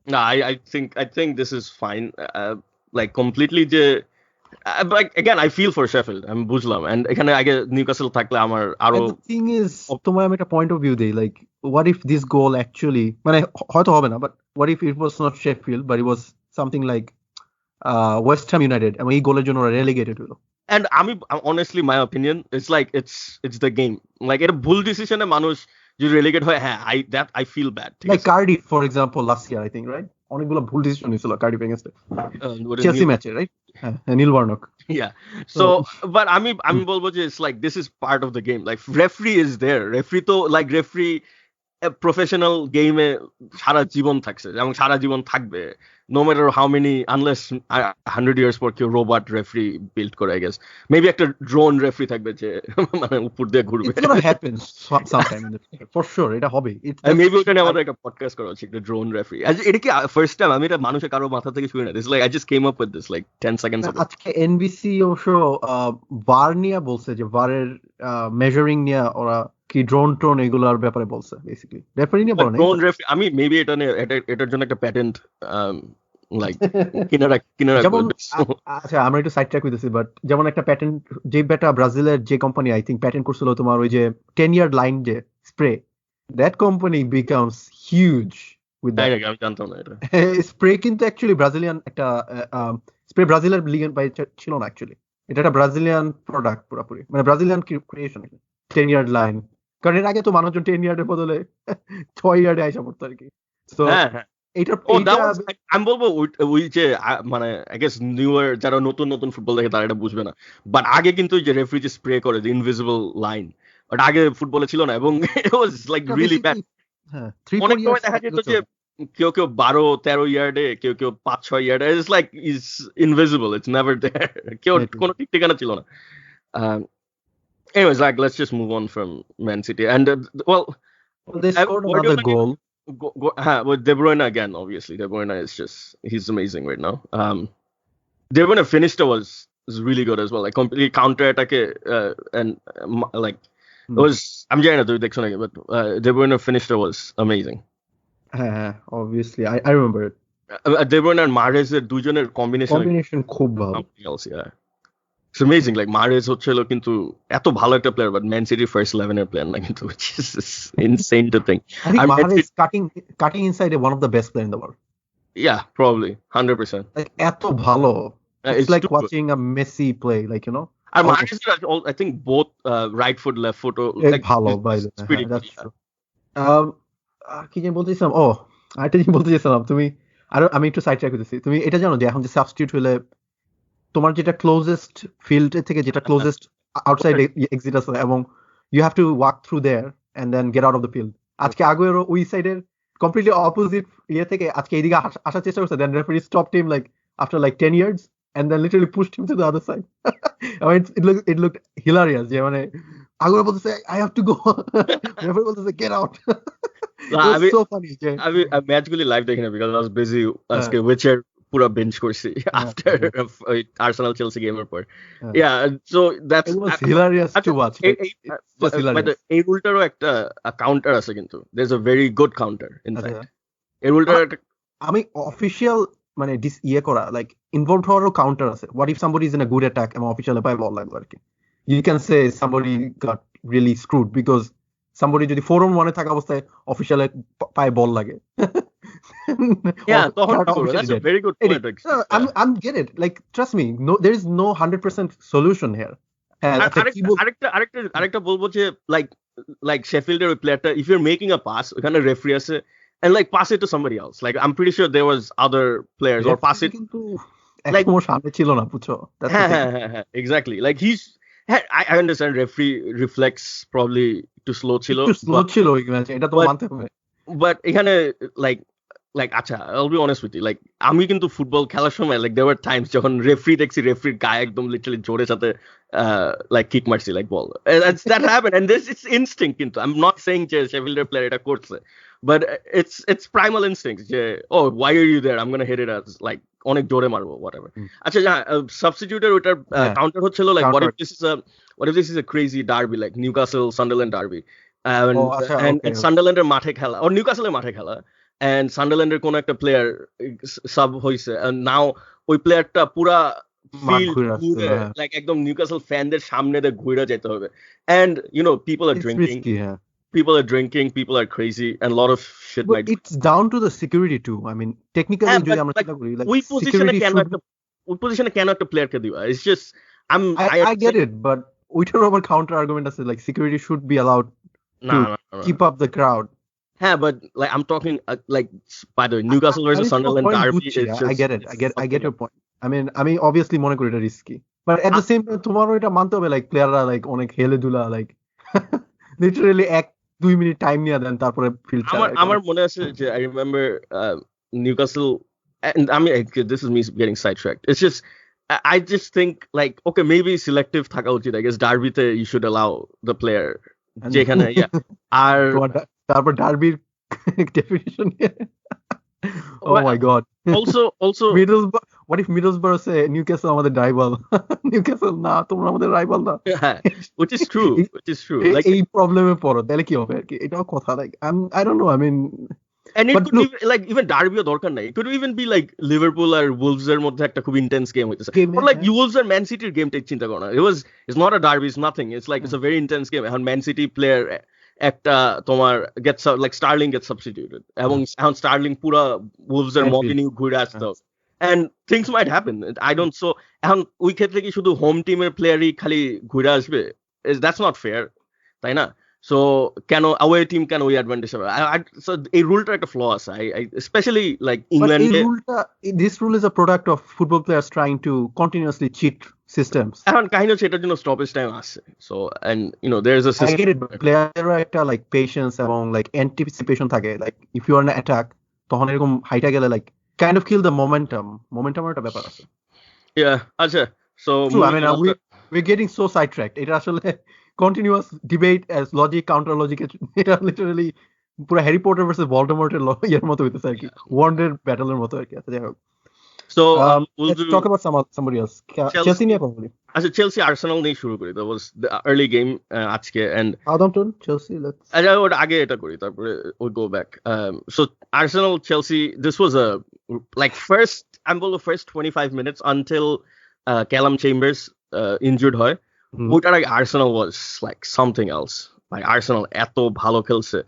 No, I think this is fine. Like completely যে but again I feel for Sheffield. I'm বুঝলাম and এখানে আগে নিউক্যাসল থাকলে আমার আরো the thing is তোমার আমি একটা point of view দেই, like what if this goal actually মানে হয়তো হবে না, but what if it was not Sheffield but it was something like West Ham United এবং এই গোলের জন্য relegated হলো। And honestly my opinion it's like it's the game, like এটা ভুল ডিসিশনে মানুষ যদি relegate হয় হ্যাঁ I feel bad. Like Cardiff for example last year I think, right? অনেকগুলো ভুল ডিসিশন নিয়েছিল Cardiff against Chelsea ম্যাচে, right? হ্যাঁ নীল বার্নক। Yeah, so but আমি বলবো যে it's like this is part of the game. Like referee is there, referee তো like referee professional গেমে সারা জীবন থাকছে এবং সারা জীবন থাকবে, no matter how many, unless 100 years পর কেউ রোবট রেফারি বিল্ড করে I guess maybe একটা ড্রোন রেফারি থাকবে যে মানে উপর দিয়ে ঘুরবে। It's gonna happen sometime in the future for sure, এটা হবে। Maybe ওটা নিয়ে আমাদের একটা পডকাস্ট করা উচিত, একটা ড্রোন রেফারি। এটা কি ফার্স্ট টাইম আমি এটা মানুষের কারো মাথা থেকে শুনি না, this like I just came up with this like 10 seconds ago. আজকে NBC অবশ্য ভার নিয়ে বলছে যে ভারের মেজারিং নিয়ে ওরা কি ড্রোন এগুলার ব্যাপারে বলছে বেসিক্যালি, রেফারি নিয়ে বলে না ড্রোন রেফারি। আমি মেবি এটার জন্য একটা প্যাটেন্ট লাইক কিনারা যেমন আচ্ছা আমরা একটু সাইড ট্র্যাক হইতেছি, বাট যেমন একটা প্যাটেন্ট যে বেটা ব্রাজিলের যে কোম্পানি আই থিংক প্যাটেন্ট করছিল তোমার ওই যে 10 ইয়ার লাইন যে spray, that company becomes huge with that. আমি জানতাম না এটা স্প্রে কিন্তু অ্যাকচুয়ালি ব্রাজিলিয়ান একটা স্প্রে ব্রাজিলের লিগেন বাই ছিল না অ্যাকচুয়ালি, এটা একটা ব্রাজিলিয়ান প্রোডাক্ট পুরোপুরি, মানে ব্রাজিলিয়ান ক্রিয়েশন 10 ইয়ার লাইন, কারণ এর আগে তো মানুষজন 10 ইয়ার্ডের বদলে 6 ইয়ার্ডে আইসা পড়তো আর কি। সো আমি বলবো ওই যে মানে আই গেস নিউয়ার যারা নতুন ফুটবল দেখে তারা এটা বুঝবে না, বাট আগে কিন্তু যে রেফারি যে স্প্রে করে যে ইনভিজিবল লাইন, বাট আগে ফুটবলে ছিল না এবং ইট ওয়াজ লাইক রিয়েলি ব্যাড। অনেক সময় দেখা যেত যে কেউ 12-13 ইয়ার্ডে, কেউ 5-6 ইয়ার্ডে, it's like is invisible, it's never there, কেউ কোনো ঠিক ঠিকানা ছিল না। Anyways, like let's just move on from Man City and well they scored another goal. With De Bruyne again, obviously De Bruyne is he's amazing right now. De Bruyne finished was really good as well, like completely counter attack and like it was I'm getting to the next but De Bruyne finished was amazing. Obviously I remember it. De Bruyne and Mahrez এর দুজনের combination খুব ভালো। Yeah, it's amazing. Like Mahrez হচ্ছিল কিন্তু এত ভালো একটা player, but man সিটির ফার্স্ট 11 এর প্লেয়ার না কিন্তু, which is insane to think. I think Mahrez cutting inside one of the best players in the world. Yeah, probably 100%. Like eto bhalo. It's like watching a Messi play, like you know. And Mahrez I think both right foot, left foot. Like bhalo by the way. That's true. কি যেন বলতেছিলাম, আরেকটা জিনিস বলতে চাইছিলাম, আমি একটু side track করতেছি। তুমি এটা জানো যে এখন যে সাবস্টিটিউট হলে তোমার যেটা ক্লোজেস্ট ফিল্ড থেকে যেটা ক্লোজেস্ট আউটসাইড এক্সিট আছে এবং you have to walk through there and then get out of the field. আজকে আগুয়েরো ওই সাইডের কমপ্লিটলি অপোজিট থেকে আজকে এইদিকে আসার চেষ্টা করছে, then referee stopped him like after like 10 years and then literally pushed him to the other side. It looked hilarious যে মানে আগুরা বলতেছে I have to go. Referee বলতেছে get out. It was so funny. আমি ম্যাচগুলি live দেখি না because I was busy আজকে উইচের পুরো bench করছি after Arsenal Chelsea গেমের পর so that's it was hilarious to watch. এই রুলটারও একটা কাউন্টার আছে কিন্তু there's a very good counter in fact এই রুলটার আমি অফিশিয়াল মানে ইয়ে করা like involved হওয়ারও কাউন্টার আছে what if somebody is in a good attack এবং অফিশিয়ালে পায় বল লাগবে আর কি you can say somebody got really screwed because somebody যদি 4-on-1 থাকা অবস্থায় অফিশিয়ালে পায় বল লাগে that's a very good point. I'm get it like trust me no there is no 100% solution here আরেকটা বলবো যে like Sheffield এর প্লেয়ারটা if you're making a pass ওখানে রেফারি আছে and like pass it to somebody else like I'm pretty sure there was other players or pass it কিন্তু like সামনে ছিল না বুঝছো exactly like I understand referee reflex probably too slow ছিল এটা তো মানতে হবে but এখানে like আচ্ছা I'll be honest with you like আমি কিন্তু ফুটবল খেলার সময় like there were times যখন রেফারি দেখছি রেফারির গায়ে একদম লিটারালি জোরে সাথে like kick মারছি like ball that happened and this is instinct কিন্তু I'm not saying যে Sheffield player এটা করছে but it's primal instinct যে oh why are you there I'm going to hit it as like অনেক জোরে মারবো whatever আচ্ছা সাবস্টিটিউটের ওটার কাউন্টার হচ্ছিল like what if this is a crazy derby like Newcastle Sunderland derby and Sunderland এর মাঠে খেলা or Newcastle এর মাঠে খেলা and Sunderland এর কোন একটা প্লেয়ার সাব হইছে and now ওই প্লেয়ারটা পুরা like একদম Newcastle ফ্যানদের সামনে দিয়ে ঘুরে যেতে হবে and you know people are drinking people are crazy and a lot of shit but it's down to the security too I mean technically যদি আমরা চিন্তা করি like ওই পজিশনে কেন একটা প্লেয়ার কে দিবা it's just I get it but ওইটার আবার counter argument আছে like security should be allowed to keep up the crowd but like I'm talking like by the way Newcastle versus Sunderland derby I get your point I mean obviously মনে করি এটা risky but at the same time তোমারও এটা মানতে হবে like প্লেয়াররা like অনেক হেলে দুলা like literally 1-2 মিনিট টাইম নিয়ে দেন তারপরে ফিল্ড আমার মনে আছে যে I remember Newcastle and I mean this is me getting sidetracked it's just I just think like okay maybe selective থাকা উচিত I guess derby তে you should allow the player যেখানে আর তারপর ডার্বির definition oh my god also Middlesbrough what if Middlesbrough say Newcastle আমাদের rival Newcastle না তোমরা আমাদের rival না which is true like এই প্রবলেমে পড়ো তাহলে কি হবে আর কি এটাও কথা like I don't know I mean and it could be like even derby দরকার নাই it could even be like Liverpool R Wolves এর মধ্যে একটা খুব intense game হইতেছে or like Wolves R Man City গেমটা চিন্তা করো না it's not a derby it's nothing it's like it's a very intense game and Man City player একটা তোমার gets like Sterling gets substituted এবং এখন Sterling পুরা Wolves এর মধ্যে নিয়ে ঘুরে আসতে and things might happen I don't so এখন ওই ক্ষেত্রে কি শুধু হোম টিমের প্লেয়ারই খালি ঘুরে আসবে that's not fair তাই না so কেন away team কেন ওই অ্যাডভান্টেজ হবে so এই রুলটা একটা ফ্ল আছে I especially like England this rule is a product of football players trying to continuously cheat systems এখন কাহিনী হচ্ছে এটার জন্য স্টপেজ টাইম আছে so and you know there is a system I get it player একটা like patience এবং like anticipation থাকে like if you are in an attack তখন এরকম হাইটা গেলে like kind of kill the momentum একটা ব্যাপার আছে আচ্ছা so I mean we're getting so sidetracked এটা আসলে continuous debate as logic counter logic এটা literally পুরো হ্যারি পটার ভার্সেস ভলডেমর্ট এর মতো হইতেছে আর কি ওয়ান্ডের ব্যাটলের মতো আর কি আচ্ছা যাই হোক so let's talk about somebody else Chelsea নিয়ে কথা বলি আচ্ছা Chelsea Arsenal নিয়ে শুরু করি that was the early game আজকে and Southampton Chelsea let's আচ্ছা ওটা আগে এটা করি তারপরে we go back so Arsenal Chelsea this was a like first 25 minutes until Callum Chambers injured হয় ওটার আগে Arsenal was like something else like Arsenal এত ভালো খেলছে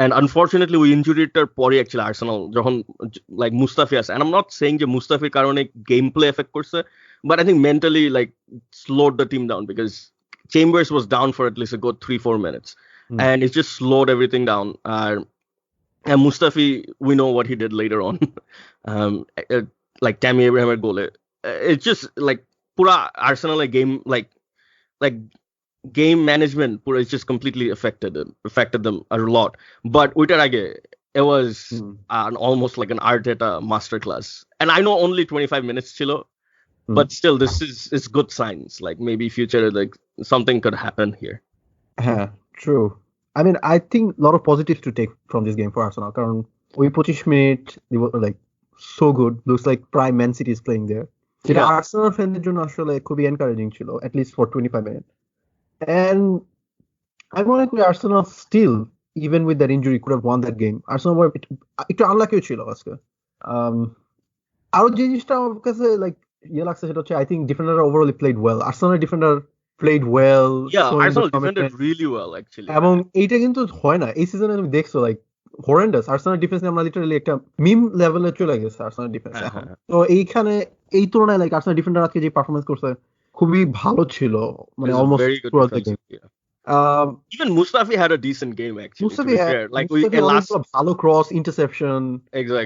and unfortunately we injuryটার পরে actually Arsenal যখন like Mustafi আছে and I'm not saying যে মুস্তাফির কারণে gameplay affect করছে but I think mentally like slowed the team down because Chambers was down for at least a good 3-4 minutes and it just slowed everything down and Mustafi we know what he did later on like Tammy Abraham's goal it's just like pura Arsenal game like game management pura is just completely affected them a lot but oitar age it was almost like an Arteta masterclass and I know only 25 minutes chilo But still, this is good signs. Like maybe future, like something could happen here. True. I mean, I think a lot of positives to take from this game for Arsenal. কারণ ওই 25 minute they were like so good. Looks like prime Man City is playing there. যেটা Arsenal ফ্যানদের জন্য আসলে খুবই encouraging ছিল, at least for 25 minutes. And I মনে করি Arsenal still, even with that injury, could have won that game. Arsenal একটু আনলাকিও ছিল আজকে। আরো যে জিনিসটা আমার কাছে লাইক লাগছে সেটা হচ্ছে, I think ডিফেন্ডাররা overall played well. Arsenal defender played well. Arsenal defended really well actually. এবং এইটা কিন্তু হয় না এই সিজনে, তুমি দেখছো লাইক হরেন্ডাস আর্সেনাল ডিফেন্স আমরা লিটারালি একটা মিম লেভেলে চলে গেছে আর্সেনাল ডিফেন্স এখন। তো এইখানে এই তুলনায় লাইক আর্সেনাল ডিফেন্ডার আজকে যে পারফরম্যান্স করছে খুবই ভালো ছিল, মানে almost throughout the game. Even Mustafi had a decent game actually. Mustafi had like ভালো ক্রস ইন্টারসেপশন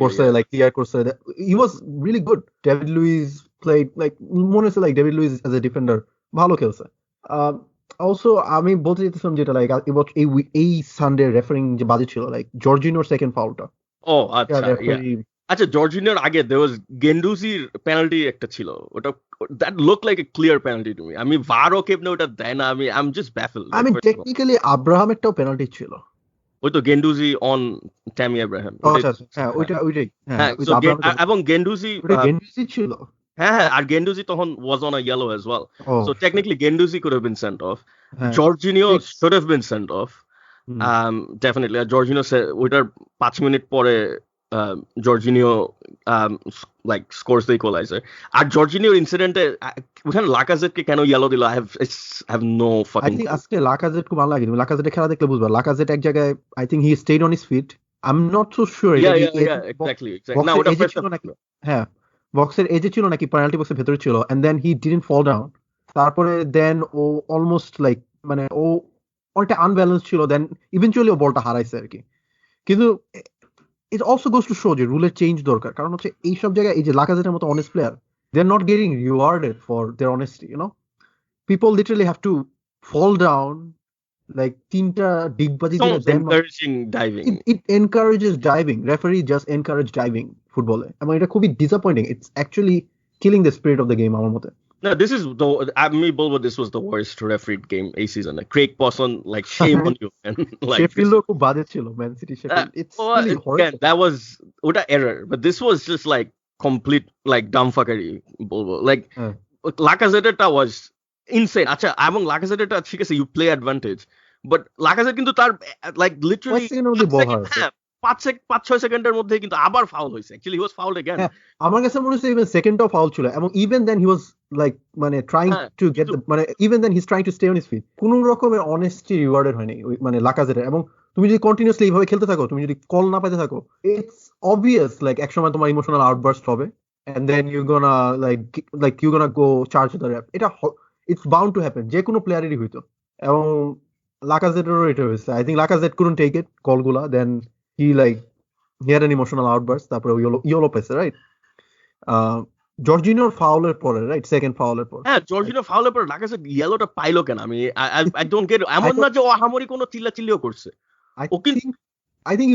করছে, লাইক ক্লিয়ার করছে। He was really good. David Luiz played like মনে হচ্ছে like David Luiz as a defender ভালো খেলছে। Also আমি বলতে চাইতেছিলাম যেটা লাইক এই সানডে রেফারিং যে বাজে ছিল, লাইক জর্জিনোর সেকেন্ড ফাউলটা। আচ্ছা জর্জিনোর আগে there was গেন্ডুজির পেনাল্টি একটা ছিল, ওটা that looked like a clear penalty to me. আমি ভারও কেমনে ওটা দেয় না, I'm just baffled. I mean technically Abraham একটাও পেনাল্টি ছিল, ওই তো গেন্ডুজি অন ট্যামি আব্রাহাম। হ্যাঁ ওইটাই এবং গেন্ডুজি ছিল। হ্যাঁ, আর গেন্ডুজি তখন was on a yellow as well. So technically Genduzi could have been sent off. Jorginho should have been sent off. Definitely. Jorginho ওইটার 5 মিনিট পরে Jorginho like scores the equalizer. আর জর্জিনিওর ইনসিডেন্টে ওখানে লাকাজেটকে কেন ইয়েলো দিল, I have no fucking. I think আজকে লাকাজেট খুব ভালো লাগে। লাকাজেটের খেলা দেখলে বুঝবা, লাকাজেট এক জায়গায় I think he stayed on his feet. I'm not so sure. Yeah, exactly. না ওটা ফার্স্ট হ্যাঁ বক্সের এজে ছিল নাকি পেনাল্টি বক্সের ভেতরে ছিল, and then he didn't fall down. তারপরে দেন ও অলমোস্ট লাইক মানে ও অনেকটা আনব্যালেন্স ছিল, দেন ইভেনচুয়ালি ও বলটা হারাইছে আর কি। কিন্তু it also goes to show যে রুলের চেঞ্জ দরকার, কারণ হচ্ছে এইসব জায়গায় এই যে লাকাজেটের মতো honest player, they are not getting rewarded for their honesty, you know. People literally have to fall down like তিনটা ডিগবাজি দিয়ে দেন encouraging diving. It encourages diving. Referee just encourage diving ফুটবলে, এবং এটা খুবই disappointing. It's actually killing the spirit of the game আমার মতে। No, this is the this was the worst refereed game a season. Like Craig Pawson, like shame on you, man. Like Sheffield খুব বাজে ছিল, Man City Sheffield. It's really horrible. Again, that was ওটা error, but this was just like complete like dumbfuckery. Like Lacazette was insane. আচ্ছা, এবং Lacazette ঠিক আছে, you play advantage, but Lacazette কিন্তু তার like literally 5-6 সেকেন্ডের মধ্যে কিন্তু আবার ফাউল হয়েছে। Actually he was fouled again. আমার কাছে মনে হচ্ছে even সেকেন্ডটাও ফাউল ছিল, এবং even then he was like মানে trying to get the মানে even then he's trying to stay on his feet. কোন রকমের honesty rewarded হয়নি মানে লাকাজেট। এবং তুমি যদি কন্টিনিউয়াসলি এইভাবে খেলতে থাকো, তুমি যদি কল না পেতে থাকো, it's obvious like একসময় তোমার ইমোশনাল আউটবার্স্ট হবে, and then you're gonna like you're gonna go charge the ref. এটা it's bound to happen, যে কোনো প্লেয়ারেরই হইতো, এবং লাকাজেটেরও এটা হয়েছে। I think লাকাজেট couldn't take it কলগুলা, then he had an emotional outburst, তারপরে ইয়েলো পেছে, রাইট? জর্জিনোর ফাউলের পরে, রাইট, সেকেন্ড ফাউলের পরে, হ্যাঁ জর্জিনোর ফাউলের পরে লাকাজেট ইয়েলোটা পাইলো কেন? আমি I don't get it. এমন না যে ও আহামরি কোনো চিল্লাচিল্লিও করছে। I think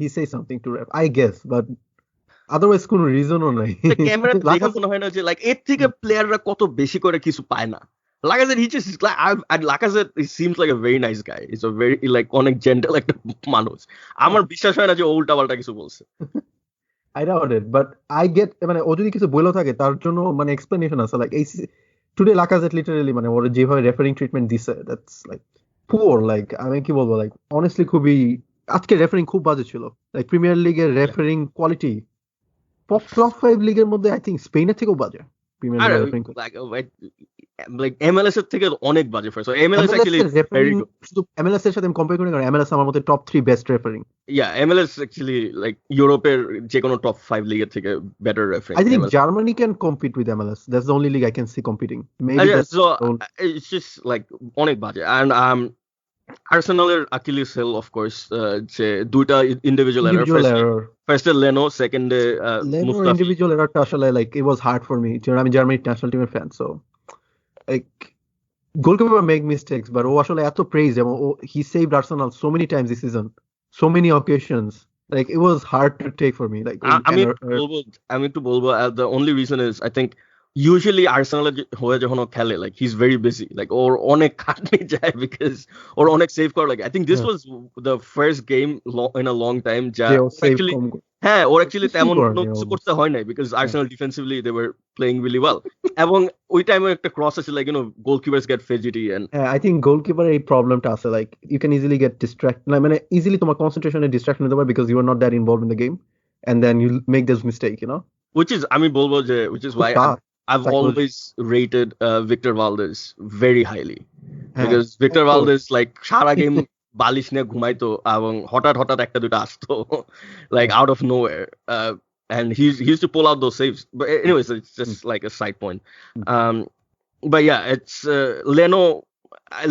he said something to ref, I guess, but otherwise কোনো রিজনও নাই। ক্যামেরা দেখা মনে হয় না যে লাইক এর থেকে প্লেয়াররা কত বেশি করে কিছু পায় না। Lacazette, he just like Lacazette, he seems like a very nice guy. He's a very like অনেক gentle একটা মানুষ। আমার বিশ্বাস হয় না যে ও উল্টাপাল্টা কিছু বলছে। I doubt it, but I get মানে ও যদি কিছু বলেও থাকে তার জন্য মানে এক্সপ্লেনেশন আছে। লাইক এই টুডে Lacazette লিটারালি মানে ওর যেভাবে রেফারিং ট্রিটমেন্ট দিছে, দ্যাটস লাইক পুয়ার। লাইক আমি কি বলবো, লাইক অনেস্টলি খুবই আজকে রেফারিং খুব বাজে ছিল। লাইক প্রিমিয়ার লিগের রেফারিং কোয়ালিটি টপ 5 লিগের মধ্যে আই থিংক স্পেনের থেকেও বাজে। like MLS এর থেকে অনেক বাজে first. So MLS actually very good. শুধু MLS এর সাথে আমি কম্পেয়ার করি, কারণ MLS আমার মতে top 3 best referring. Yeah, MLS actually like ইউরোপের যে কোনো টপ 5 লিগের থেকে better referring. I think Germany can compete with MLS. That's the only league I can see competing. Maybe so it's just like অনেক বাজে। And আর্সেনালের Achilles heel of course যে দুইটা individual error. First Leno, second Mustafi. Individual error আসলে like it was hard for me. আমি Germany national টিমের fan, so like goalkeeper make mistakes, but ও আসলে এত praise, এবং he saved Arsenal so many times this season, so many occasions. Like it was hard to take for me. Like আমি একটু বলবো the only reason is I think usually Arsenal হয়ে যখন ও খেলে, like he's very busy, like ওর অনেক খাটনি যায় because ওর অনেক সেভ করে, like I think this was the first game in a long time যা actually হ্যাঁ ওর actually তেমন কোনো কিছু করতে হয় নাই because Arsenal defensively they were playing really well এবং ওই টাইমে একটা cross আছে, like goalkeepers get fidgety and I think goalkeeper এই প্রবলেমটা আছে, like you can easily get distracted, মানে easily তোমার concentration এ distraction হতে পারে because you are not that involved in the game and then you make this mistake, which is আমি বলবো যে which is why I've always rated Victor Valdez very highly because Victor Valdez like সারা game বালিশ নিয়ে ঘুমাইতো এবং হঠাৎ একটা দুটো আসতো like out of nowhere, and he used to pull out those saves, but anyways it's just like a side point. But yeah, it's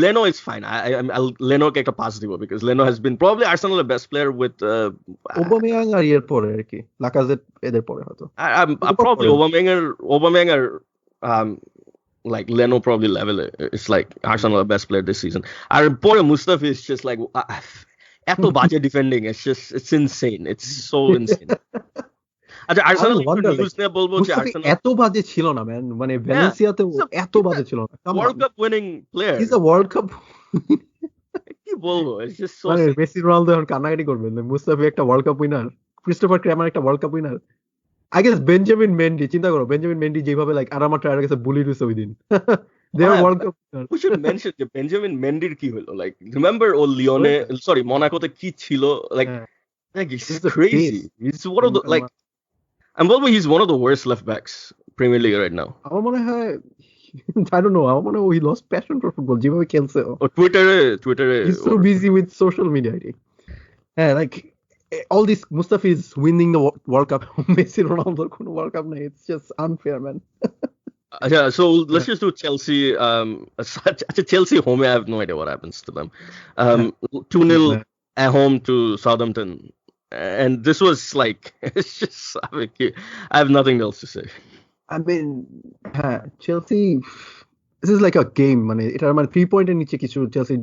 Leno is fine. I'll Leno get a positive because Leno has been probably Arsenal's best player with Aubameyang আর এর পরে আর কি Lacazette এদের পরে হয়তো probably Aubameyang or like Leno probably level it. It's like Arsenal's best player this season. আর পরে Mustafi is just like এত বাজে defending, it's insane, it's so insane. আচ্ছা আর্সেনাল নিউজ নিয়ে বলবো যে আর্সেনাল এত বাজে ছিল না ম্যান, মানে ভ্যালেন্সিয়াতে এত বাজে ছিল না, world cup winning player, he is a world cup কি বলবো, ইটস জাস্ট সো মানে মেসি রোনালদো এখন কান্নাকাটি করবে, মুস্তাফি একটা world cup winner, Christopher Kramer একটা world cup winner, I guess Benjamin Mendy, চিন্তা করো বেঞ্জামিন মেন্ডি যেভাবে লাইক আরামা ট্রায়ারের কাছে বুলি দিছে ওই দিন, they are world cup winner. We should mention যে বেঞ্জামিন মেন্ডির কি হলো, লাইক রিমেম্বার ও লিওনে সরি মোনাকোতে কি ছিল, like it's crazy, it's one of the like I'm বলবো he's one of the worst left backs Premier League right now. আমার মনে হয় I don't know, আমার মনে হয় he lost passion for football যেভাবে খেলছে ও Twitter he's so busy with social media, I think. Yeah, like all this Mustafi is winning the World Cup, Messi Ronaldo কোনো World Cup নাই, it's just unfair, man. Yeah, so let's just do Chelsea. Chelsea home, I have no idea what happens to them. 2-0 at home to Southampton. And this was like, it's just, I have nothing else to say. I mean, Chelsea, this is like a game. It are 3 point in each issue. Chelsea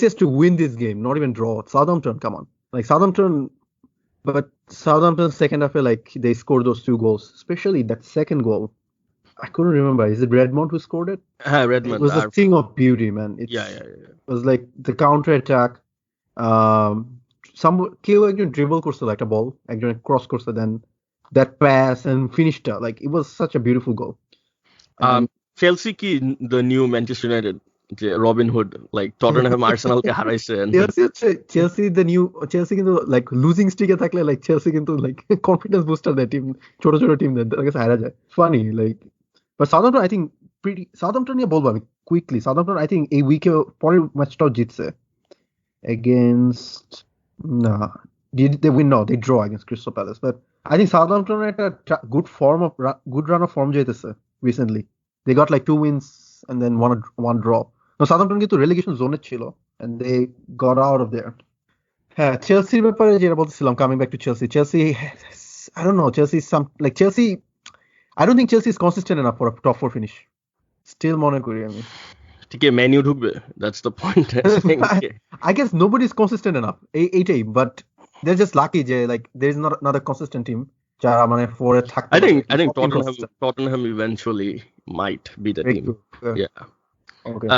has to win this game, not even draw. Southampton, come on. Like Southampton's second half, like they scored those 2 goals, especially that second goal. I couldn't remember. Is it Redmond who scored it? Redmond. It was a thing of beauty, man. Yeah. It was like the counter attack. কেউ একজন dribble করছিল একটা বল, একজন cross করছে, then that pass and ফিনিশটা, like it was such a beautiful goal. Chelsea কি the new Manchester United, যে Robin Hood, like Tottenham আর্সেনালকে হারাইছে, চেলসি কিন্তু লাইক লুজিং স্ট্রিকে থাকলে লাইক চেলসি কিন্তু লাইক কনফিডেন্স বুস্টার দেয় টিম, ছোট টিমদের কাছে হারা যায়, funny like. But Southampton I think Southampton নিয়ে বলবো আমি কুইকলি, সাউথহ্যাম্পটন আই থিংক এই উইকে পরের ম্যাচটাও জিতছে against they win, no, they draw against Crystal Palace, but I think Southampton had a good run of form jaitese recently. They got like 2 wins and then one draw. No, Southampton কিন্তু relegation zone ছিল and they got out of there. Chelsea ব্যাপারে যেটা বলতেছিলাম, coming back to Chelsea, I don't know, Chelsea I don't think Chelsea is consistent enough for a top 4 finish. Still মনে করি আমি ঠিক আছে, মেনু ঢুকবে, that's the point. I guess nobody's consistent enough, এইটাই, but they're just lucky যে like there's not another consistent team যারা মানে ফোরে থাকতে। I think Tottenham eventually might be the team. Yeah. Okay.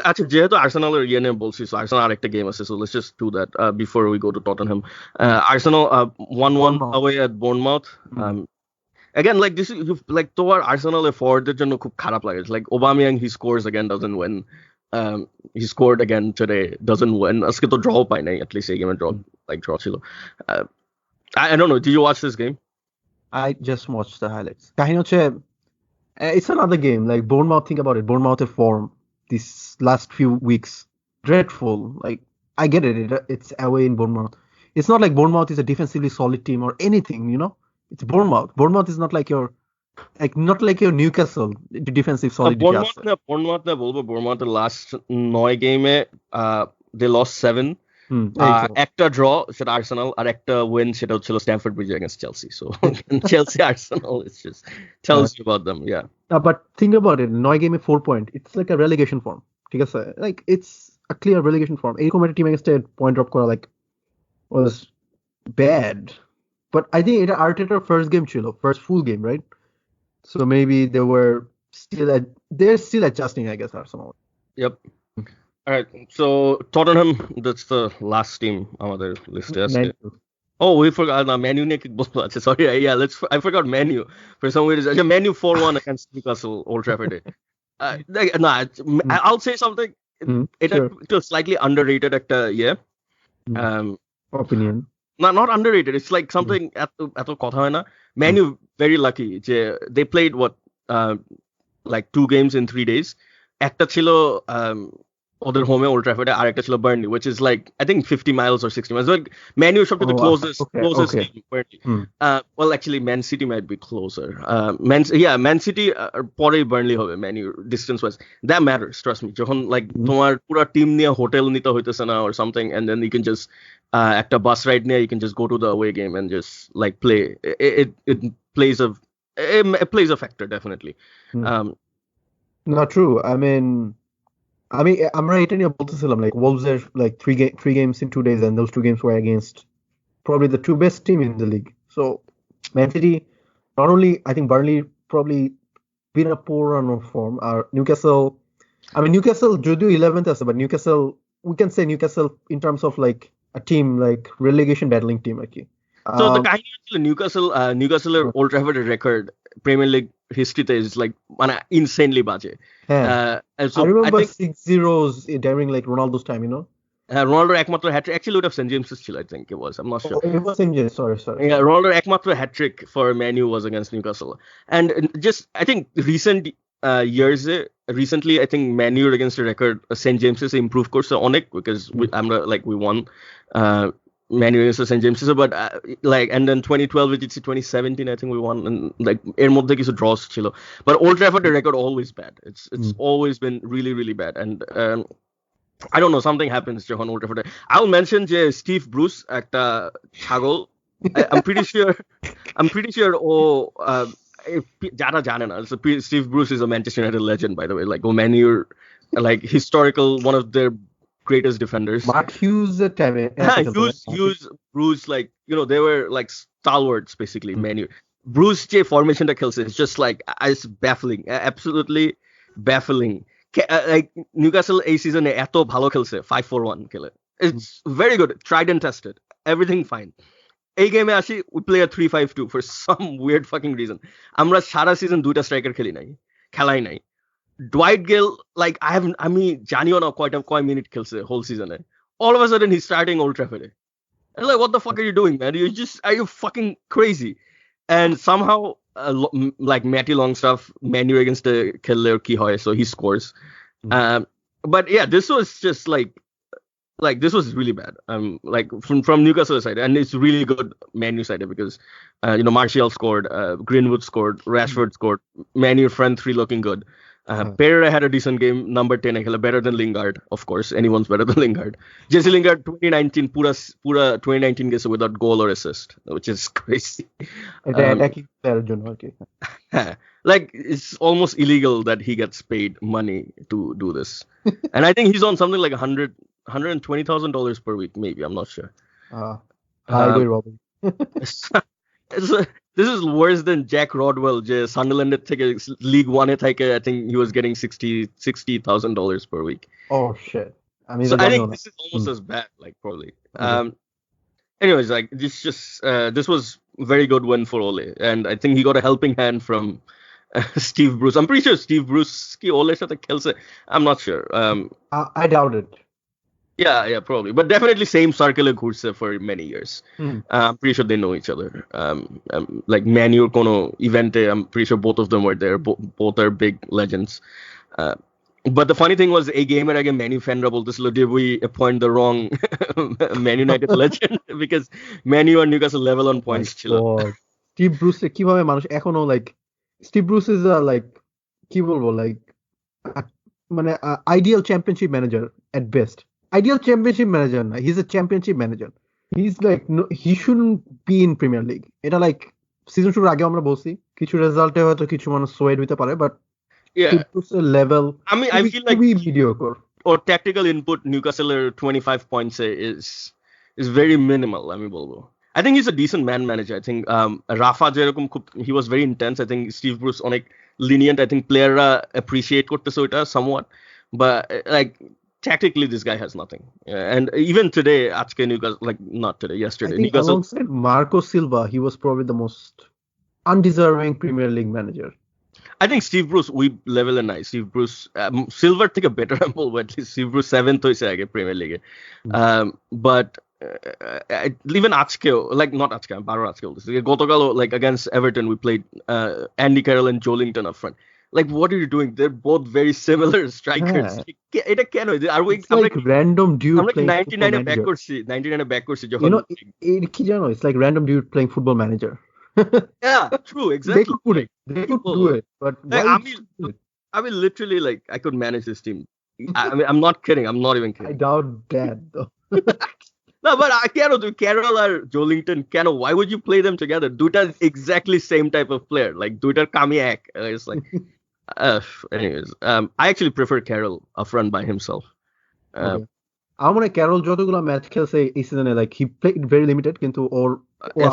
আচ্ছা, যেহেতু আর্সেনালের ইয়ে নিয়ে বলছি, so আর্সেনাল আরেকটা গেম আছে, so let's just do that before we go to Tottenham. Arsenal 1-1 away at Bournemouth. Again, like this is like তোমার আর্সেনালের ফরওয়ার্ডদের জন্য খুব খারাপ লাগে, like Aubameyang, he scores again, doesn't win. He scored again today, doesn't win. আজকে তো draw পাই নাই, at least এই গেমে ড্র ছিল। I don't know, did you watch this game? I just watched the highlights. কাহিনী হচ্ছে it's another game, like Bournemouth, think about it, Bournemouth's form these last few weeks dreadful. Like I get it, it's away in Bournemouth. It's not like Bournemouth is a defensively solid team or anything, It's Bournemouth. Bournemouth is not like your Newcastle defensive solid. Bournemouth the last 9 game they lost 7. একটা draw সেটা Arsenal, আর একটা win সেটা হচ্ছিল Stamford ব্রিজে against Chelsea. So Chelsea Arsenal, it's just tells you about them. Yeah. But think about it, 9 game 4 point. It's like a relegation form. ঠিক আছে? Like it's a clear relegation form. এরকম একটা team against point drop করা like was bad. But I think এটা আর্টেটার first game ছিল, first full game, right? So maybe they're still adjusting, I guess, Arsenal. Yep. All right. So Tottenham, that's the last team আমাদের লিস্টে আছে. Oh, we forgot. Man U নিয়ে কি বলবো? আচ্ছা, sorry. Yeah, I forgot Man U for some reason. Yeah, Man U 4-1 against Newcastle Old Trafford. I'll say something. It was slightly underrated একটা opinion. Not underrated. It's like something এত কথা হয় না. Man U very lucky যে they played like 2 games in 3 days. একটা ছিল ওদের হোমে ওল্ড ট্রাফোর্ডে, আর একটা ছিল Burnley, which is like I think 50 miles or 60 miles. Like Man U should be the closest team. Well, actually Man City might be closer. Man City পরে Burnley হবে Man U distance wise. That matters, trust me. যখন like তোমার পুরো team নিয়ে hotel নিতে হইতেছে না or something, and then you can just একটা বাস রাইড নিয়ে you can just go to the away game and just like play. It plays a factor definitely. Not true. I mean আমরা এটা নিয়ে বলতেছিলাম like Wolves are like three games in 2 days, and those 2 games were against probably the 2 best team in the league. So Man City, not only I think Burnley probably been a poor run of form. Newcastle যদিও 11th আছে, but Newcastle, we can say Newcastle in terms of like a team like relegation battling team আর কি. So the কাহিনী হচ্ছে Newcastle's Old Trafford record Premier League history is like insanely বাজে. So I remember 6-0s during like Ronaldo's time, you know. Ronaldo একমাত্র hat-trick, actually it would have St James's ছিল, I think it was. I'm not sure. It was St James, sorry. Yeah, Ronaldo একমাত্র hat-trick for Man U was against Newcastle. And just I think recently I think Man U against the record St James's improved course অনেক, because we won Man U against St James's, but and then 2012 which is 2017 I think we won, and like এর মধ্যে কিছু draws ছিল, but Old Trafford the record always bad. It's always been really really bad, and I don't know, something happens যখন Old Trafford. I'll mention যে Steve Bruce একটা ছাগল. I'm pretty sure যারা জানে না, Steve Bruce is a Manchester United legend, by the way, like Man U like historical, one of their greatest defenders. Mark Hughes at time. Hughes, Bruce, like they were like stalwarts basically. Man U. Bruce J formation that kills is just like it's baffling, absolutely baffling. Like Newcastle a season eto bhalo খেলছে 5-4-1 খেলে. It's very good, tried and tested, everything fine. এই গেমে আসি, we play a 3-5-2 for some weird fucking reason. আমরা সারা season 2টা striker খেলাই নাই. Dwight Gale, like আমি জানিও না কয় মিনিট খেলছে whole season. All of a sudden he's starting Old Trafford. And like, what the fuck are you doing, man? Are you fucking crazy? And somehow like Matty Longstaff, Man U against the খেললে কি হয়, so he scores. But yeah, this was just like this was really bad. Like from Newcastle side, and it's really good Man U side, because Martial scored, Greenwood scored, Rashford scored, Man U front three looking good. Pereira had a decent game, number 10 better than Lingard, of course. Anyone's better than Lingard. Jesse Lingard 2019 pura 2019 gets without goal or assist, which is crazy. Like it's almost illegal that he gets paid money to do this. And I think he's on something like $120,000 per week, maybe, I'm not sure. Highway robbery. This is worse than Jack Rodwell. Sunderland থেকে League 1 থেকে I think he was getting $60,000 per week. Oh shit. So I think this is almost as bad, like probably. Anyways, like this was very good win for Ole, and I think he got a helping hand from Steve Bruce. I'm pretty sure Steve Bruce ki Ole সাথে খেলছে. I'm not sure. I doubt it. Yeah, probably. But definitely same circle ঘুরছে for many years. I'm pretty sure they know each other. Like Man U কোনো event, I'm pretty sure both of them were there. Both are big legends. But the funny thing was, a game ago Man U fanra বলতেছিল, did we appoint the wrong Man United legend? Because Man U and Newcastle level on points ছিল. Steve Bruce কিভাবে মানুষ এখনো like Steve Bruce is like কি বলবো, like মানে ideal championship manager at best. Ideal championship manager na, he's a championship manager. He's like he shouldn't be in Premier League. এটা like season শুরুর আগে আমরা বলছি কিছু রেজাল্টে হয়তো কিছু মানুষ সোয়েড হতে পারে, but it's a level. I mean, I feel like mediocre. Or tactical input Newcastle 25 points is very minimal, আমি বলবো. I think he's a decent man manager. I think Rafa যেরকম খুব he was very intense. I think Steve Bruce অনেক lenient. I think playerরা appreciate করতেছে ওইটা somewhat. But like tactically this guy has nothing. And even today আজকে Newcastle, like not today, yesterday, I think Newcastle, alongside Marco Silva, he was probably the most undeserving Premier League manager. I think Steve Bruce we level and nice. Steve Bruce Silver take a better ample, but at least Steve Bruce 7th হইছে আগে Premier League. But even আজকেও, like not আজকে, I'm 12 আজকে বলতেছি, গতকাল like against Everton we played Andy Carroll and Joelinton up front. Like what are you doing? They're both very similar strikers. এটা কেন? Are we like random dude playing 99 A back করছি, 99 এ back করছি যখন you know কি জানো, it's like random dude playing football manager. Yeah, true, exactly. They could do it, but like, I mean literally like I could manage this team. I mean I'm not kidding, I'm not even kidding. I doubt that though. No, but I can't do Carroll or Joelinton. Why would you play them together? Duta is exactly same type of player. Like Duta Kamiak. It's like, anyways. I actually prefer Carroll up front by himself. আমার মনে হয় Carroll যতগুলো match খেলছে এই সিজনে, like he played very limited, কিন্তু ওর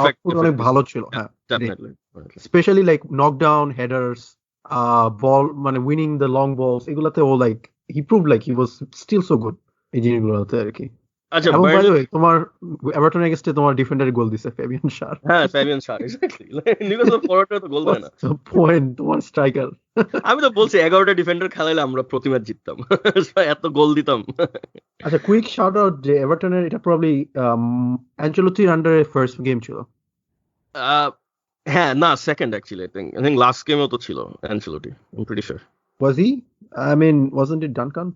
output অনেক ভালো ছিল। হ্যাঁ, definitely. Especially like knockdown, headers, ball, মানে winning the long balls, এগুলাতে ও like he proved like he was still so good এই জিনিসগুলোতে আর কি। আচ্ছা, এবং by the way, তোমার এভারটন এগেইনস্টে তোমার ডিফেন্ডারে গোল দিছে ফ্যাবিয়ান শার। হ্যাঁ, ফ্যাবিয়ান শার, এক্স্যাক্টলি। নিউক্যাসল ফরওয়ার্ডরা তো গোল দেয় না। পয়েন্ট তোমার স্ট্রাইকার। আমি তো বলছি 11টা ডিফেন্ডার খেলাইলে আমরা প্রতি ম্যাচ জিততাম, এত গোল দিতাম। আচ্ছা, কুইক শাউট আউট যে এভারটনের, এটা প্রবাবলি অ্যানচেলোটির আন্ডারে ফার্স্ট গেম ছিল। হ্যাঁ, না second actually. I think last গেমেও তো ছিল Ancelotti, I am pretty sure. Was he? I mean wasn't it Duncan?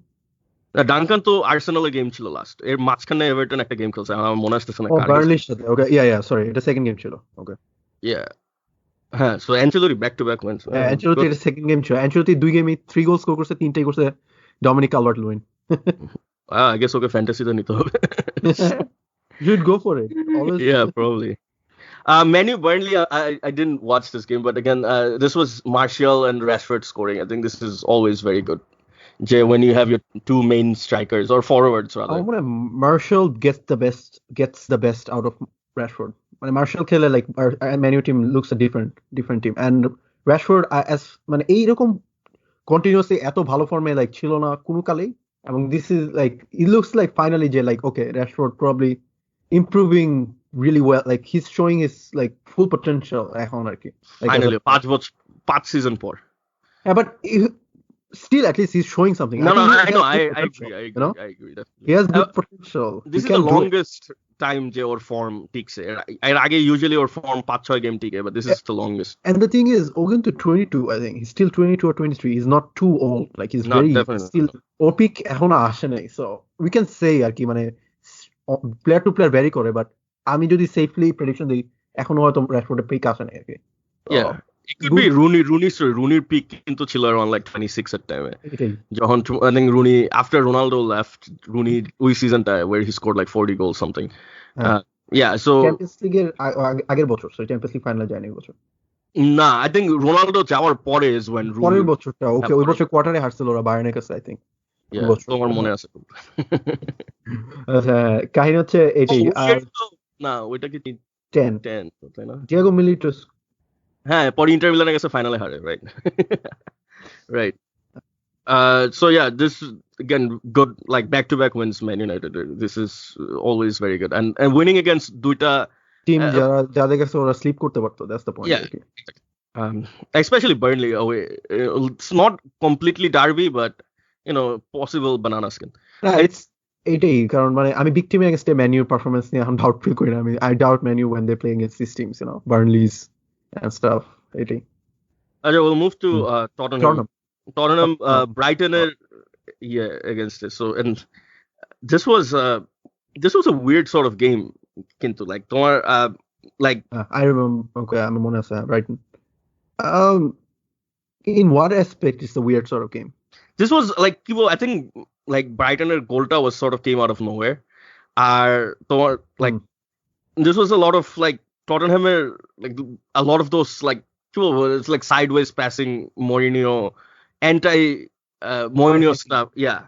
Duncan তো আর্সেনালের গেম ছিল লাস্ট, এর মাঝখানে এভারটন একটা গেম খেলছে, আমার মনে আসতেছে না। বার্নলির সাথে। ওকে, ইয়া সরি, এটা সেকেন্ড গেম ছিল। ওকে, ইয়া, হ্যাঁ। So Ancelotti back to back wins. Ancelotti এটা সেকেন্ড গেম ছিল। অ্যানচেলোটি 2 গেমে 3 গোল স্কোর করছে, 3টাই করছে ডমিনিক কালভার্ট-লুইন। আই গেস ওকে ফ্যান্টাসিতে নিতে হবে। You should go for it. Always. Yeah, probably. Man Utd Burnley, I didn't watch this game, but again, this was Martial and Rashford scoring. I think this is always very good, Jay, when you have your two main strikers or forwards rather. Martial gets the best out of Rashford. When Martial খেলে, like Man Utd team looks a different team, and Rashford as মানে এইরকম continuously এত ভালো ফর্মে like ছিল না কোনো কালেই, এবং this is like it looks like finally যে like okay, Rashford probably improving really well, like he's showing his like full potential এখন আর কি, like finally 5 season পর. Yeah, but still at least he's showing something. No, I know, I agree. You know? I agree. Definitely. He has good potential. This is the longest time যে ওর form টিকছে। এর আগে usually ওর form 5-6 game টিকে, but this is the longest. And the thing is, Ogun to 22, I think he's still 22 or 23. He's not too old. Like he's very still opic এখনো আসে নাই, so we can say আর কি মানে player to player vary করে, but আমি যদি safely prediction দিই এখনো হয়তো Rashford পিক আসে নাই আর কি। Yeah, it could be Rooney's peak কিন্তু ছিল around like 26 at time. যখন I think Rooney, after Ronaldo left, Rooney ওই সিজনটা where he scored like 40 goals something. Yeah, so champions লিগের আগের বছর, সো চ্যাম্পিয়ন্স লিগ ফাইনালে যায়নি বছর। না, I think Ronaldo যাওয়ার পরে is when Rooney, পরের বছরটা ওকে, ওই বছর কোয়ার্টারে হারছিল ওরা বায়ার্নের কাছে, I think. তোমার মনে আছে? আচ্ছা, কাহিনী হচ্ছে এটাই। আর না, ওইটা কি 10 তাই না? ডিয়েগো মিলিটো, হ্যাঁ, পরে ইন্টার মিলানের কাছে ফাইনালে হারে, right? Right. So yeah, this again good, like back to back wins Man United. This is always very good, and winning against দুইটা টিম যাদের কাছে ওরা স্লিপ করতে পারতো, that's the point. Yeah. Especially Burnley away. It's not completely derby, but you know, possible banana skin. It's এটাই কারণ মানে আমি বিগ টিমের এগেইনস্টে Man U পারফরম্যান্স নিয়ে এখন ডাউট ফিল করি না। আমি I doubt Man U when they play against these teams, you know, Burnleys and stuff. এটাই। Okay, we'll move to Tottenham, Brighton against it. So, and this was a weird sort of game, কিন্তু like তোমার like I remember, okay, আমি মনে আছে Brighton. In what aspect is the weird sort of game? This was like people, I think like Brightoner goalta was sort of came out of nowhere. Like this was a lot of like Tottenham, like a lot of those like it's like sideways passing, Mourinho Mourinho stuff, yeah.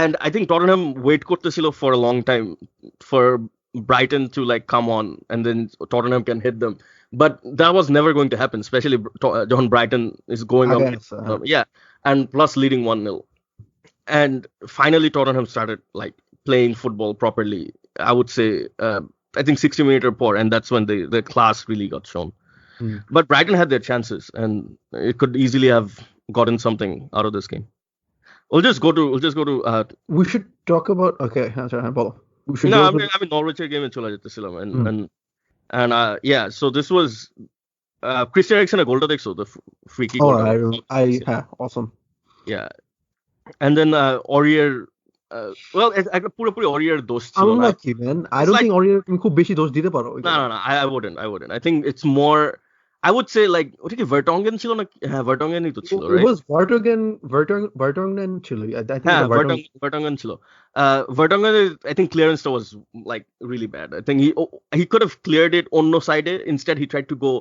And I think Tottenham wait করতেছিল for a long time for Brighton to like come on and then Tottenham can hit them. But that was never going to happen, especially John Brighton is going up. Yeah, and plus leading 1-0. And finally Tottenham started like playing football properly. I would say I think 60 minutes or more, and that's when the class really got shown. But Brighton had their chances, and it could easily have gotten something out of this game. We'll just go to. We should talk about. Okay, we should. No, I mean Norwich game in chola jette and yeah. So this was Christian Eriksen a goal to dekho the free kick. Awesome. Yeah, and then Aurier. Well, একটা পুরোপুরি Aurier দোষ ছিল না. Unlucky, man. I don't think Aurier তুমি খুব বেশি দোষ দিতে পারো. No, I wouldn't. I think it's more. I would say like ওটা কি Vertonghen ছিল না? হ্যাঁ, Vertonghenই তো ছিল, right? It was Vertonghen ছিল. I think Vertonghen ছিল. Vertonghen, I think clearance was like really bad. I think he could have cleared it on no side. Instead he tried to go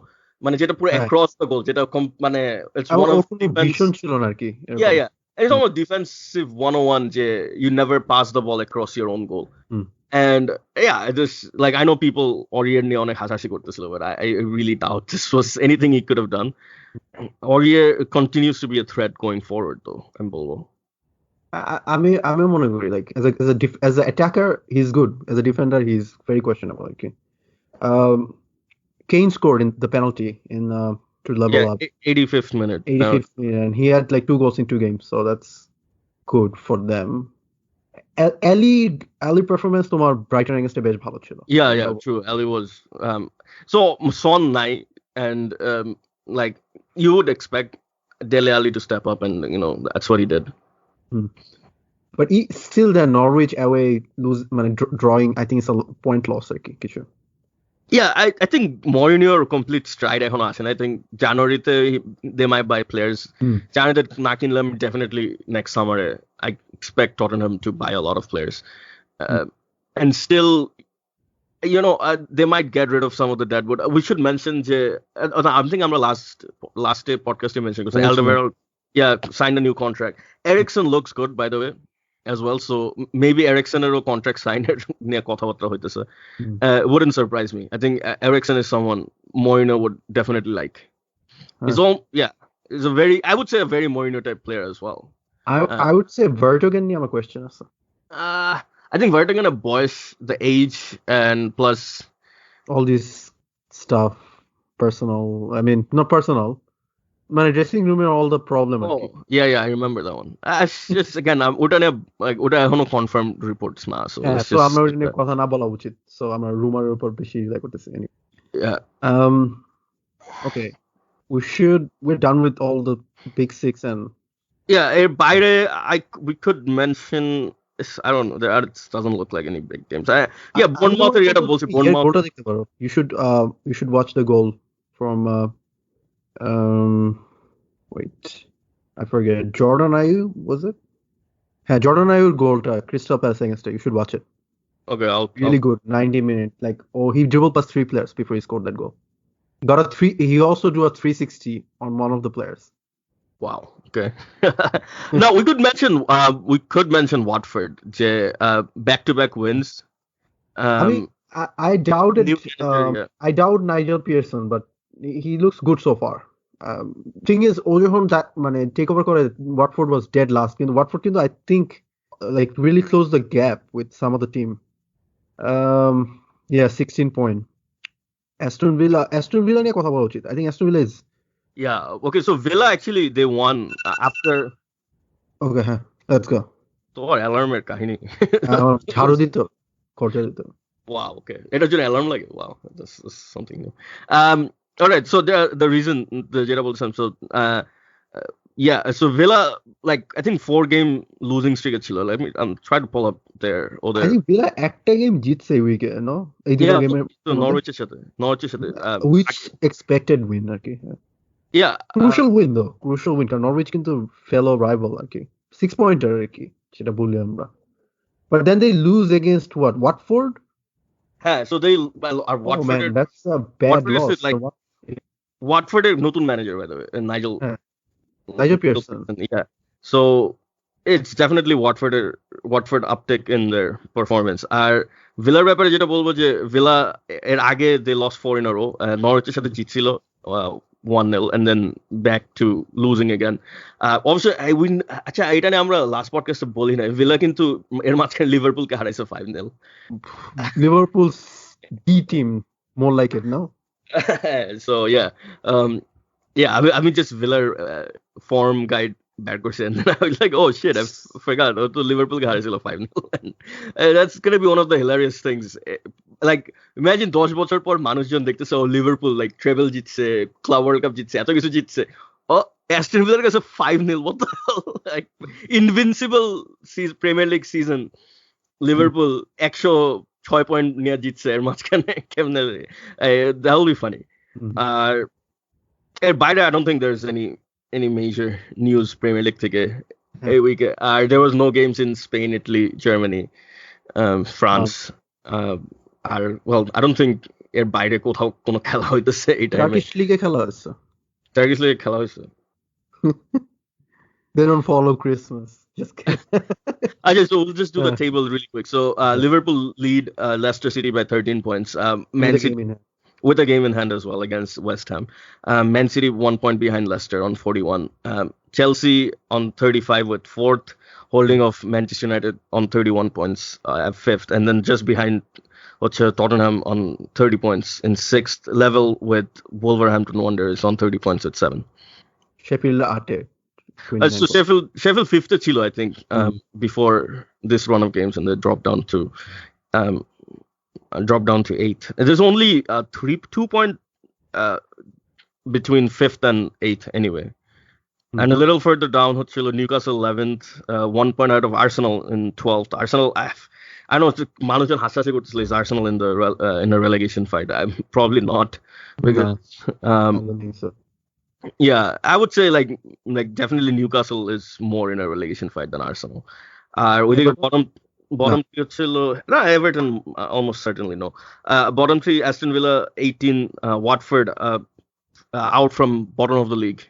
মানে যেটা পুরো across the goal, যেটা মানে it's one of ভীষণ ছিল না আর কি. Yeah. It's almost defensive 101 যে you never pass the ball across your own goal. And yeah, just like I know people Aurier নিয়ে অনেক হাসাহাসি করতেছিল, but I really doubt this was anything he could have done. Aurier continues to be a threat going forward though, I'm বলবো. আমি মনে করি like as an attacker he's good, as a defender he's very questionable. Okay. Kane scored in the penalty in to level up. 85th minute. 85th minute, and he had like 2 goals in 2 games, so that's good for them. Ali performance তোমার Brighton against বেশ ভালো ছিল. Yeah, true. Ali was so Son night, and like you would expect Dele Alli to step up, and you know that's what he did. But he still the Norwich away drawing, I think it's a point loss কিছু. Yeah, I think Mourinho complete stride এখন আসে, and I think January they might buy players. January না কিনলাম definitely next summer I expect Tottenham to buy a lot of players. And still, you know, they might get rid of some of the deadwood. We should mention I think I'm the last day podcast you mentioned because Alderweireld signed a new contract. Eriksen looks good, by the way, as well, so maybe Eriksen's contract signed near কথাবার্তা হইতেছে. Wouldn't surprise me. I think Eriksen is someone Mourinho would definitely like. He's a very, I would say a very Mourinho type player as well. I would say Vertonghen নিয়ে আমার question আছে. I think Vertonghen a boys, the age, and plus all this stuff, personal. I mean, not personal. My dressing room and all the problem. Yeah, I remember that one. Just again, ওটা এখনো confirmed reports না, so so আমরা ওটা নিয়ে কথা না বলা উচিত. So আমরা রুমারের উপর বেশি করতেছি. Yeah. Okay. We're done with all the big six and বাইরে we could mention, I don't know, there doesn't look like any big games. Bournemouth এর এটা বলছি Bournemouth. You should watch the goal from wait, I forget. Jordan Ayew, was it? Yeah, Jordan Ayew goal to Crystal Palace against it. You should watch it. Okay, I'll good. 90 minutes. Like, he dribbled past 3 players before he scored that goal. He also do a 360 on one of the players. Wow. Okay. Now we could mention Watford. Back-to-back wins. I mean, I doubt it. I doubt Nigel Pearson, but he looks good so far. Thing is, যখন take over করে Watford was dead last. Watford কিন্তু I think like really closed the gap with some of the team. 16 point. Aston Villa নিয়ে কথা বলা উচিত. I think Aston Villa is. Yeah. Okay. So Villa actually they won after. Okay. Let's go. তোর অ্যালার্মের কাহিনী. ঝাড়ু দিত, খরচা দিত. Wow. Okay. এটার জন্য অ্যালার্ম লাগে. Wow. That's something new. All right. So the reason the যেটা বলছিলাম, so so Villa, like I think 4-game losing streak ছিল. Let me try to pull up there. I think Villa একটা game জিতছে এই উইকে, no? এই দুটো গেমে নরউইচের সাথে which expected win আর কি. Yeah, crucial win though. Crucial win কারণ নরউইচ কিন্তু fellow rival আর কি. 6 pointer আর কি সেটা বলি আমরা. But then they lose against Watford? Yeah, so they are Watford. Man, that's a bad loss. Like, Watford is নতুন manager by the way, Nigel Pearson. Yeah. So It's definitely Watford uptick in their performance. আর ভিলার ব্যাপারে যেটা বলবো যে villa এর আগে they lost 4 in a row. নরউইচের সাথে জিতছিল 1-0 and then back to losing again. অবশ্য আচ্ছা এটা নিয়ে আমরা লাস্ট পডকাস্টে বলি না, ভিলা কিন্তু এর মাঝখানে লিভারপুলকে হারাইছে 5-0. Liverpool's B team, more like it, no? So yeah, I mean just Villa form guide bad question, and I was like, oh shit, I forgot. To Liverpool got 5-0, and that's gonna be one of the hilarious things. Like imagine 10 বছর পর মানুষজন দেখতেছে ও Liverpool like treble জিতছে, club world cup জিতছে, এত কিছু জিতছে, ও Aston ভিলার কাছে 5-0, what the hell? Like invincible premier league season Liverpool 106 point নিয়ে জিতছে, এর মাঝখানে কেমনে, that will be funny. আর এর বাইরে I don't think there's any major news Premier League থেকে এই উইকে. আর there was no games in Spain, Italy, Germany, France. R well I don't think এর বাইরে কোথাও কোনো খেলা হইতেছে এই টাইমে. টার্কিশ লিগে খেলা হচ্ছে. They don't follow Christmas. Just kidding. So we'll just do the table really quick. So Liverpool lead Leicester City by 13 points. Man City with a game in hand as well against West Ham. Man City 1 point behind Leicester on 41. Chelsea on 35 with 4th, holding off Manchester United on 31 points at 5th, and then just behind Tottenham on 30 points in 6th, level with Wolverhampton Wanderers on 30 points at 7. Sheffield Arte. So Sheffield 5th chilo, I think, before this run of games, and they dropped down to 8th. There's only 2 point between 5th and 8th anyway. And a little further down, Newcastle 11th, 1 point out of Arsenal in 12th. Arsenal, I know Manujan Hassasi is Arsenal in a relegation fight. I'm probably not, because I don't think so. Yeah, I would say like definitely Newcastle is more in a relegation fight than Arsenal. We think bottom three, no, Everton almost certainly no. Bottom 3, Aston Villa 18, Watford out from bottom of the league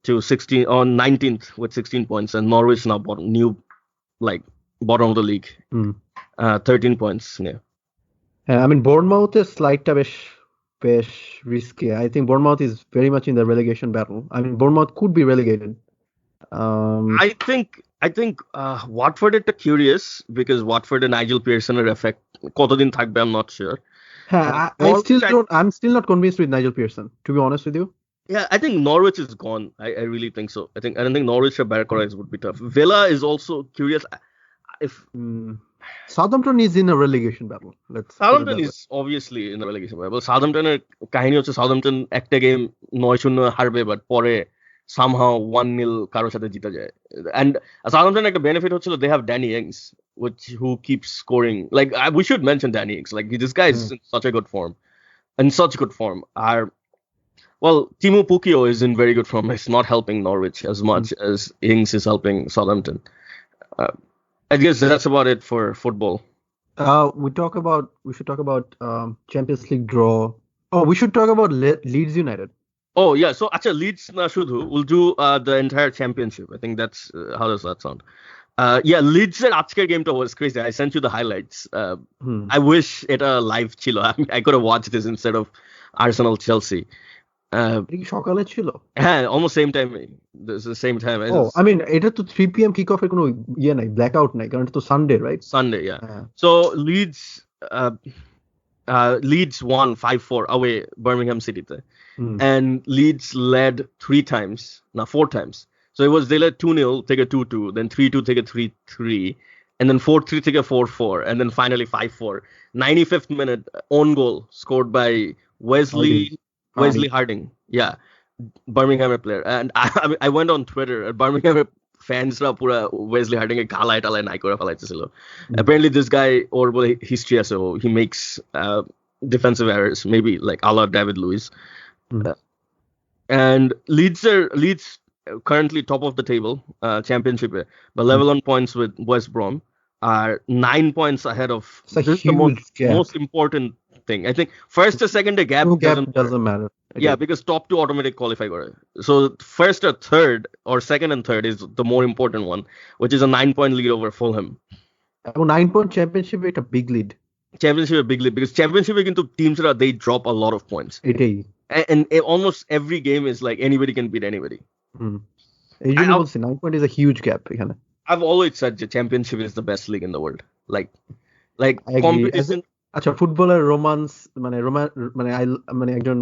to 16 on 19th with 16 points, and Norwich now bottom of the league, 13 points. Yeah, I mean Bournemouth is slight besh risky. I think Bournemouth is very much in the relegation battle. I mean Bournemouth could be relegated. I think Watford is curious because Watford and Nigel Pearson are effect. কতদিন থাকবে I'm not sure. I'm still not convinced with Nigel Pearson, to be honest with you. Yeah, I think Norwich is gone. I really think so. I don't think Norwich or Barracudas would be tough. Villa is also curious. If Southampton is in a relegation battle. Southampton is obviously in a relegation battle. Southampton এর কাহিনী হচ্ছে Southampton একটা game 9-0 হারবে, but পরে somehow 1-0 কারোর সাথে জিতে যায়. And Southampton একটা benefit হচ্ছিল they have Danny Ings, who keeps scoring. Like we should mention Danny Ings. Like this guy is in such good form. Well, Timo Pukki is in very good form. It's not helping Norwich as much as Ings is helping Southampton. I guess that's about it for football. We should talk about Champions League draw. Oh, we should talk about Leeds United. Oh yeah, so actually Leeds na shudhu will do the entire championship. I think that's how does that sound? Yeah, Leeds এর আজকের গেমটা was crazy. I sent you the highlights. I wish এটা live ছিল. I could have watched this instead of Arsenal Chelsea. সকালে ছিল? হ্যাঁ, almost same time. The same time. I mean এটা তো 3 p.m. kick off এর কোনো নাই, blackout নাই, কারণ এটা তো Sunday, right? Sunday, yeah. So Leeds won 5-4 away Birmingham City তে. And Leeds led 4 times. So they led 2-0, take a 2-2, then 3-2, take a 3-3, and then 4-3, take a 4-4, and then finally 5-4. 95th minute, own goal scored by Wesley Harding. Yeah, Birmingham player. And I went on Twitter, Birmingham fans ra pura Wesley Harding e galay talay nai kore falaichilo. Apparently this guy or history as he makes defensive errors, maybe like a la David Luiz. And Leeds currently top of the table, championship, but level on points with West Brom, are 9 points ahead of. It's a huge gap. Most important thing. I think first or second the gap doesn't matter. Yeah, because top 2 automatic qualify করে. So first or third or second and third is the more important one, which is a 9-point lead over Fulham. এবং 9-point championship এটা big lead. Championship a big lead because championship কিন্তু teams they drop a lot of points. এটাই. And almost every game is like anybody can beat anybody. এই জন্য বলছি 9 point is a huge gap এখানে. I've always said the championship is the best league in the world. Like competition. আচ্ছা ফুটবলের romance মানে একজন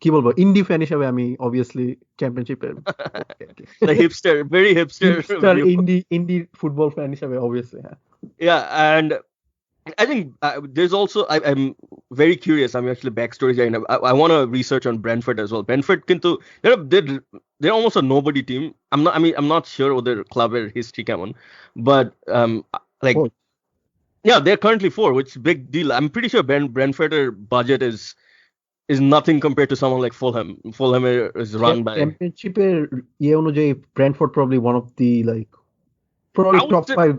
কি বলবো ইন্ডি ফ্যান হিসেবে আমি obviously চ্যাম্পিয়নশিপের the hipster very hipster indie football fan হিসেবে obviously. Yeah, and I think there's also I'm very curious. I'm actually backstory. I want to research on Brentford as well. Brentford, kintu they're almost a nobody team. I'm not sure what their club history came on, but yeah, they're currently 4, which is big deal. I'm pretty sure Brentford budget is nothing compared to someone like Fulham. Fulham is run by championship অনুযায়ী Brentford probably one of the probably top 5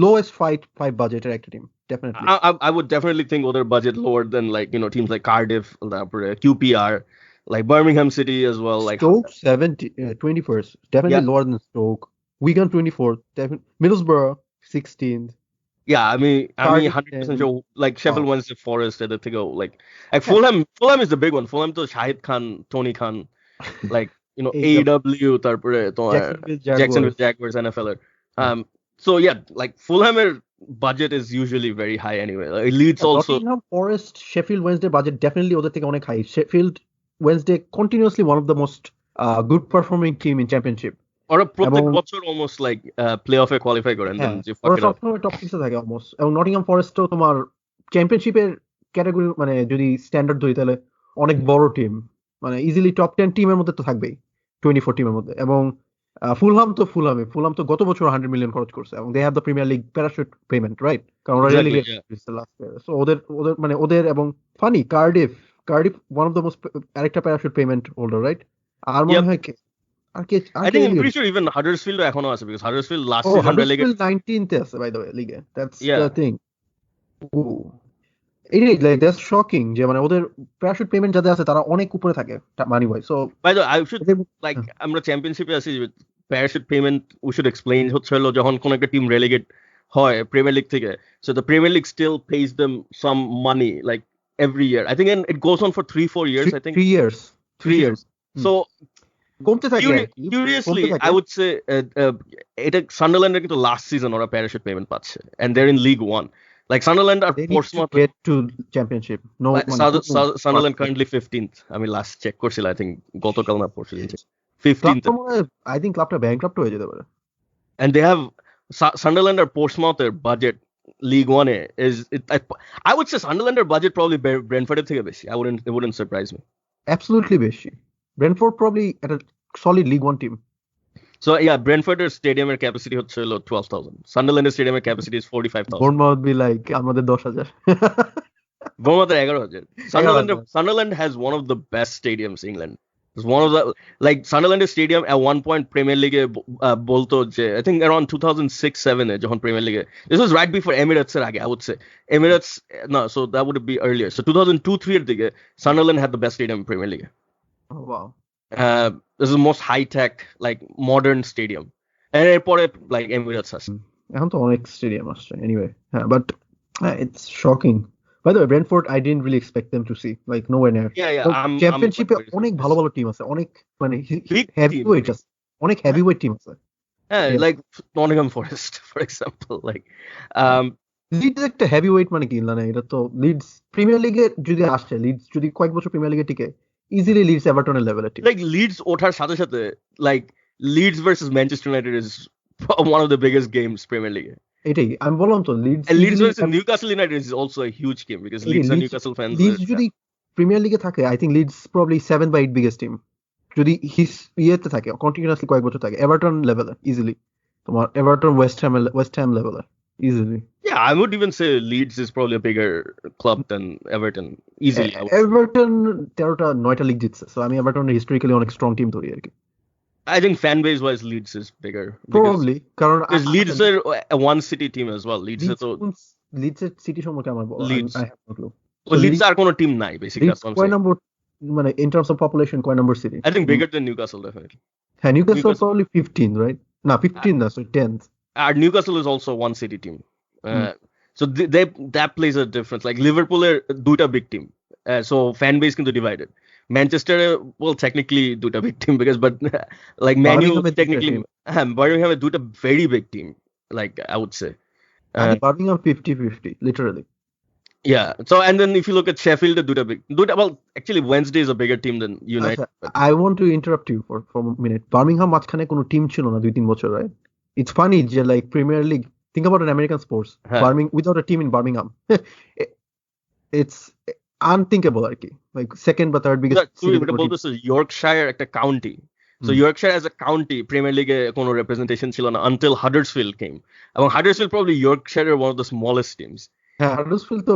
lowest 5 budgeted actor team. Definitely. I would definitely think their budget lower than teams like Cardiff, QPR, like Birmingham City as well. Like Stoke 21st, definitely lower than Stoke. Wigan 24th, Middlesbrough 16th. Yeah, I mean 100% sure. Like Sheffield Wednesday, Forest at the to go. Like Fulham is the big one. Fulham to Shahid Khan, Tony Khan, like AW, Jacksonville Jaguars, NFL. So yeah, like Fulham budget is usually very high anyway. Like Leeds also. Nottingham Forest, Sheffield Wednesday budget definitely ওদের থেকে অনেক high. Sheffield Wednesday continuously one of the most good performing team in championship. Or প্রত্যেক বছর almost like playoff এ qualify করে and then you fuck it up. ওরা top 6 এ থাকে almost. এবং Nottingham Forest তো তোমার চ্যাম্পিয়নশিপের ক্যাটাগরি মানে যদি স্ট্যান্ডার্ড ধরি তাহলে অনেক বড় টিম, মানে ইজিলি টপ 10 টিমের মধ্যে তো থাকবেই 24 টিমের মধ্যে। এবং ফুলহাম তো গত বছর 100 মিলিয়ন খরচ করছে এবং they have the Premier League parachute payment, right? কারণ ওরা রেলিগেট হয়েছে লাস্ট ইয়ার। সো ওদের এবং funny Cardiff one of the most আরেকটা প্যারাশুট পেমেন্ট হোল্ডার, রাইট? আর মনে হয় I think I'm pretty sure even Huddersfield এখনো আছে because Huddersfield last season relegated 19th আছে by the way league. That's the thing. It is like that's shocking যে মানে ওদের প্যারাশুট পেমেন্ট যাদের আছে তারা অনেক উপরে থাকে money wise. So by the way I should like আমরা চ্যাম্পিয়নশিপে আছি parachute payment we should explain হচ্ছিল যখন কোন একটা টিম রেলিগেট হয় প্রিমিয়ার লিগ থেকে, so the Premier League still pays them some money like every year. I think and it goes on for 3-4 years. I think 3 years. So কমতে থাকে। Curiously, I would say এটা সান্ডারল্যান্ডের কিন্তু last season ওরা parachute payment পাচ্ছে and they're in League 1. Like Sunderland are Portsmouth get to championship. No, Sunderland currently 15th. I mean last check করছিল I think গতকাল না পরশু দিন 15th. I think ক্লাবটা ব্যাংক্রাপ্ট হয়ে যেতে পারে। And they have Sunderland or Portsmouth their budget League 1 is I would say Sunderland budget probably Brentford থেকে বেশি. It wouldn't surprise me. Absolutely বেশি. Brentford probably at a solid League 1 team. So yeah, Brentford's stadium capacity হচ্ছে 12,000. Sunderland's stadium capacity is 45,000. Bournemouth be like আমাদের 10,000. Bournemouth 11,000. Sunderland has one of the best stadiums in England. It's one of the like Sunderland's stadium at one point Premier League বলতো যে I think around 2006-7 যখন Premier League. This was right before Emirates এর আগে I would say. Emirates no, so that would be earlier. So 2002-3 এর দিকে Sunderland had the best stadium in Premier League. Oh wow. This is the most high-tech, like modern stadium. And এরপরে like Emirates আছে। এখন তো অনেক stadium আসছে anyway. But it's shocking. By the way, Brentford I didn't really expect them to see like nowhere near. Yeah. চ্যাম্পিয়নশিপে অনেক ভালো team আছে, অনেক মানে হেভিওয়েট আছে, অনেক হেভিওয়েট টিম আছে। Like Nottingham Forest for example, like Leeds একটা হেভিওয়েট মানে কি না, এটা তো লিডস প্রিমিয়ার লিগে যদি আসে, লিডস যদি কয়েক বছর প্রিমিয়ার লিগে টিকে easily Leeds Everton level team. Like Leeds ওঠার সাথে সাথে like Leeds versus Manchester United is one of the biggest games Premier League. এটাই আমি বললাম তো Leeds versus Newcastle United is also a huge game because Leeds and Newcastle fans. Leeds যদি premier লিগে থাকে I think Leeds probably 7 by 8 biggest team. যদি হিস ইয়েতে থাকে কন্টিনিউয়াসলি কয়েক বছর থাকে Everton level easily. তোমার Everton West Ham level easily. Yeah, I would even say Leeds is probably a bigger club than Everton easily. Everton 13টা league জিতছে, so আমি Everton historically অনেক strong team ধরি আর কি। I think fan base wise Leeds is bigger. Probably কারণ Leeds are a one city team as well. Leeds এর city সম্পর্কে আমার I have no clue. Leeds আর কোনো টিম নাই basically. কয় নম্বর মানে in terms of population কয় number city? I think bigger than Newcastle, definitely. Newcastle probably 15th, right? No, 15th, so 10th. Newcastle is also one city team. So they that plays a difference. Like Liverpool are দুইটা big team. So fan base কিন্তু divided. Manchester, well, technically দুইটা big team but like Man U technically Birmingham is দুইটা very big team. Like I would say. I think Birmingham 50-50, literally. Yeah. So and then if you look at Sheffield, well, actually Wednesday is a bigger team than United. I want to interrupt you for a minute. Birmingham মাঝখানে কোনো team ছিল না 2-3 বছর, right? It's funny যে like Premier League. Think about an American sports. Without a team in Birmingham, it's unthinkable আর কি. Like second বা third biggest. This is Yorkshire একটা county. So Yorkshire as a county Premier League এ কোনো representation ছিল না until Huddersfield came. এবং Huddersfield probably Yorkshire one of the smallest teams. Huddersfield তো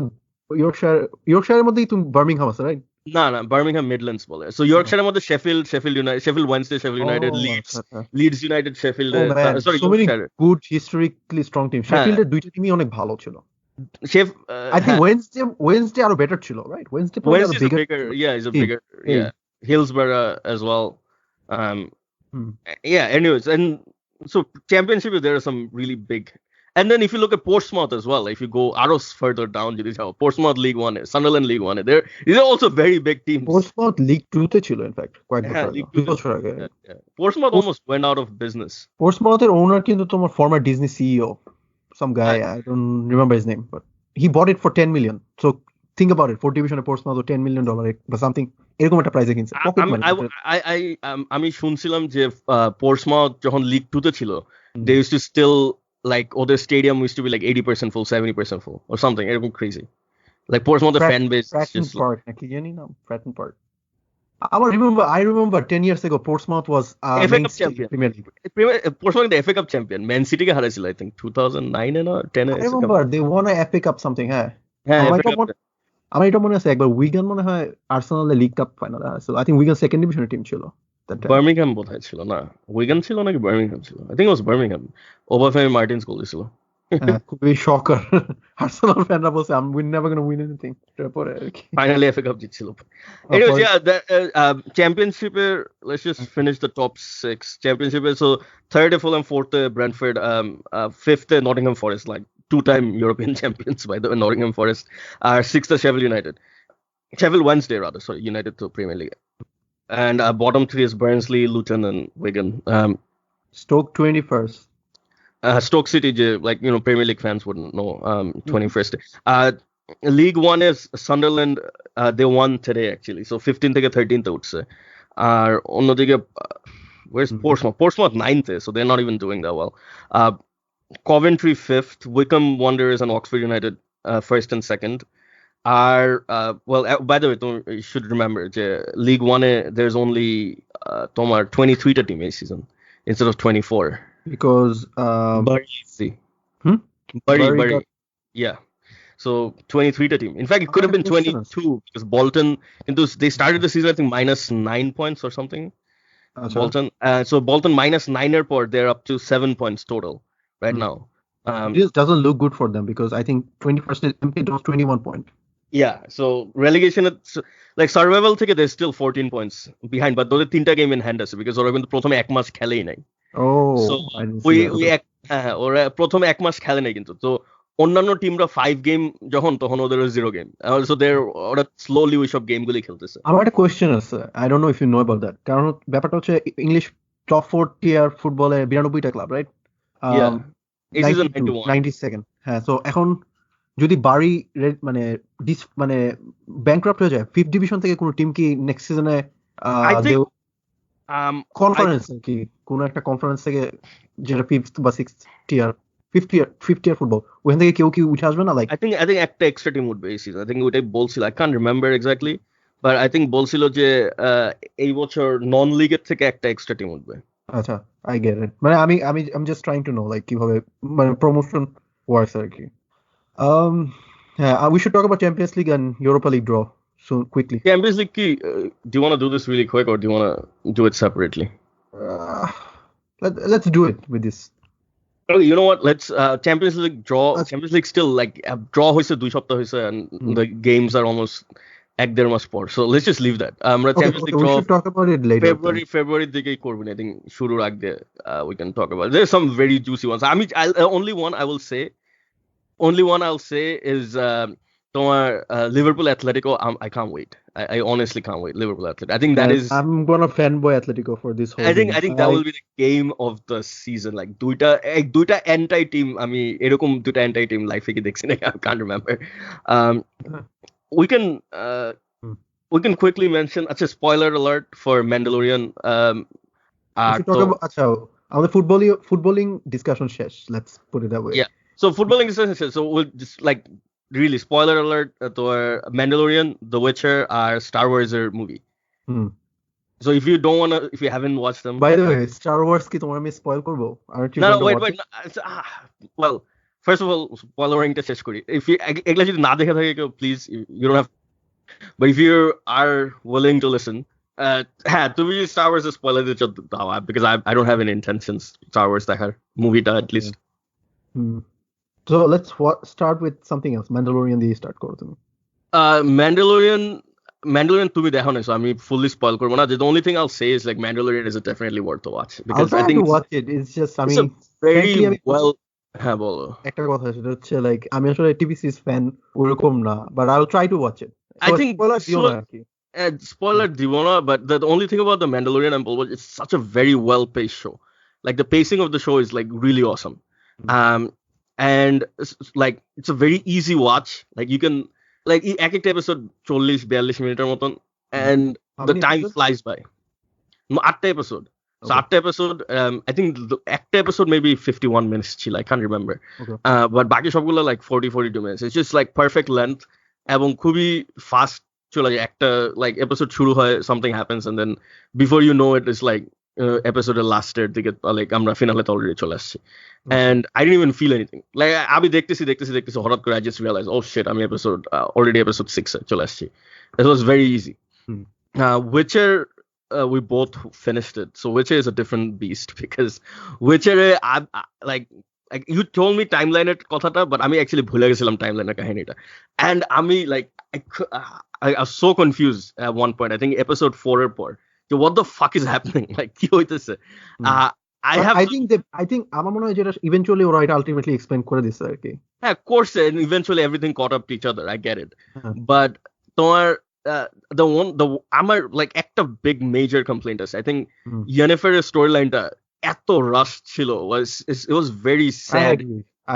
Yorkshire মধ্যেই তুমি Birmingham আছে, right? না Birmingham Midlands বলে. So Yorkshire মধ্যে Sheffield United, Sheffield Wednesday, Sheffield United, Leeds United, Sheffield. Sorry, so many good historically strong teams. Sheffield এর দুইটা টিমই অনেক ভালো ছিল. I think Wednesday আরো better ছিল, right? Wednesday is bigger. Yeah, is a bigger. Yeah, Hillsborough as well. Yeah. Anyways, and so championship there are some really big. And then if you look at Portsmouth as well, if you go arrows further down, Portsmouth League 1, Sunderland League 1, these are also very big teams. Portsmouth League 2 তে ছিল in fact quite good. Portsmouth almost went out of business. Portsmouth এর owner কিন্তু তোমার former Disney CEO, some guy, I don't remember his name, but he bought it for 10 million. So think about it, 4th division Portsmouth $10 million বা something এরকম একটা প্রাইসে কিনছে। আমি শুনছিলাম যে Portsmouth যখন League 2 তে ছিল, they used to still like their stadium used to be like 80% full, 70% full or something. It was crazy. Like Portsmouth, the fan base just Fratton Park. I remember 10 years ago Portsmouth was FA Cup champion. Portsmouth the FA Cup champion. Man City ke haraichilo I think 2009 and 10 I remember they won a FA Cup something, আমার এটা মনে আছে একবার Wigan মনে হয় আর্সেনালের league cup ফাইনালে আছে। I think Wigan second ডিভিশনের টিম ছিল। বার্মিংহাম বোধহয় ছিল না, উইগান ছিল নাকি বার্মিংহাম ছিল? I think it was Birmingham. Obafemi Martins goal দিছিল। খুবই শকার। আর্সেনাল ফ্যানরা বলছে we're never going to win anything. তারপরে finally FA Cup জিতছিল। Anyways, yeah, the championship let's just finish the top 6 championship. So third Fulham, fourth Brentford, fifth Nottingham Forest, like two-time European champions by the way, Nottingham Forest. Sixth Sheffield Wednesday rather, sorry, United to Premier League. And bottom 3 is Barnsley, Luton, and Wigan. Stoke 21st. Stoke City, like Premier League fans wouldn't know. 21st. League 1 is Sunderland. They won today actually. So 15th to 13th I would say. Where's Portsmouth? Portsmouth 9th, so they're not even doing that well. Coventry 5th. Wycombe Wanderers and Oxford United 1st and 2nd. Well, by the way, you should remember League 1 there's only 23 team this season instead of 24 because Bury. Yeah, so 23 team. In fact, it could have been 22 because Bolton, they started the season I think -9 points or something. Bolton, so Bolton -9 point, they're up to 7 points total right now. This doesn't look good for them because I think 21st is empty, 21 point. Yeah, so relegation, like survival থেকে they're still 14 points behind, but those 3টা game in hand আছে because ওরা কিন্তু প্রথমে এক মাস খেলেই নাই। So ওরা প্রথমে এক মাস খেলে নাই কিন্তু, তো অন্যান্য টিমরা 5 গেম তখন ওদের 0 গেম, so ওরা স্লোলি ওই সব গেমগুলি খেলতেছে। আমার একটা কোয়েশ্চেন আছে, I don't know if you know about that, কারণ ব্যাপারটা হচ্ছে ইংলিশ টপ 4 টিয়ার ফুটবলে 92টা ক্লাব, রাইট? Yeah, এই সিজন 92nd। হ্যাঁ, সো এখন যদি বারি মানে ব্যাংক্রাফট হয়ে যায়, 5th ডিভিশন থেকে কোনো টিম কি নেক্সট সিজনে কনফারেন্স কি কোনো একটা কনফারেন্স থেকে যেটা 5th বা 6th টিয়ার 5th টিয়ার ফুটবল ওখান থেকে কেউ কি উঠে আসবে না? লাইক I think একটা এক্সট্রা টিম উঠবে এই সিজন। I think ওটাই বলছিল, I can't remember exactly, but I think বলছিল যে এই বছর নন লিগের থেকে একটা এক্সট্রা টিম উঠবে। আচ্ছা, I get it. মানে I'm just trying to know like কিভাবে মানে প্রমোশন ওয়ার্কস আর কি। We should talk about Champions League and Europa League draw soon, quickly. Champions League, do you want to do this really quick or do you want to do it separately? Let's do it with this. Okay, you know what? Let's Champions League draw. Champions League still like draw hoise 2 সপ্তাহ hoise and the games are almost এক-দেড় মাস পর। So let's just leave that. আমরা champions league we should talk about it later. ফেব্রুয়ারির দিকেই করবেন। I think শুরুর আগে we can talk about it. There's some very juicy ones. Only one I'll say is তোমার Liverpool Atletico. I can't wait. I honestly can't wait. Liverpool Atletico. I think that is. I'm gonna fanboy Atletico for this whole. I think that will be the game of the season. Like দুইটা anti team. আমি এরকম দুইটা anti team লাইফে কি দেখছি না? I can't remember. We can quickly mention. Acha, spoiler alert for Mandalorian. আচ্ছা, আমাদের footballing discussion শেষ. Let's put it that way. Yeah. So footballing discussion শেষ. So we'll just like. Really, spoiler alert, to Mandalorian, The Witcher are Star Wars movie. So if you haven't watched them. By the way, Star Wars ki tomar ami spoil korbo? Aren't you? No, wait. Well, first of all, spoiling ta shesh kori. If you egla jodi na dekha thake, please, you don't have. But if you are willing to listen, to be Star Wars spoiler because I don't have any intentions Star Wars dekhar movie ta at least. So let's start with something else. Mandalorian দিয়ে start করো তুমি. Mandalorian তুমি দেখো না, so আমি fully spoil করব না. The only thing I'll say is like Mandalorian is definitely worth to watch because I think to watch it. It's just I mean very well. হ্যাঁ বলো। একটা কথা সেটা হচ্ছে like আমি আসলে TV series fan ওরকম না, but I'll try to watch it. I think spoiler দিব না, but the only thing about the Mandalorian and Boba, it's such a very well paced show. Like the pacing of the show is like really awesome. And like it's a very easy watch. Like you can like ek episode 40-42 মিনিটের মতন and the time flies by. 8 episode. So 8 episode I think the একটা episode maybe 51 minutes ছিল, I can't remember. But বাকি সবগুলো like 40-42 minutes. It's just like perfect length এবং খুবই fast চলে যায়। একটা like episode শুরু হয়, something happens and then before you know it it's like episode লাস্টের দিকে like আমরা ফিনালে অলরেডি চলে আসছি and I didn't even feel anything. Like আমি দেখতেছি হঠাৎ করে I just realized oh shit আমি already episode 6 এ চলে আসছি. It was very easy. Witcher we both finished it. So Witcher is a different beast because Witcher like you told me timeline এর কথাটা but আমি actually ভুলে গেছিলাম timeline এর কাহিনীটা and আমি like I was so confused at one point. I think episode 4 এর পর what the fuck is happening? Like কি হইতেছে? I think আমার মনে হয় যেটা eventually ওরা এটা ultimately explain করে দিছে আর কি। Yeah, of course, and eventually everything caught up to each other. I get it. But তোমার আমার like একটা big major complaint আছে. I think Yennefer's storyline টা এত rush ছিল it was very sad.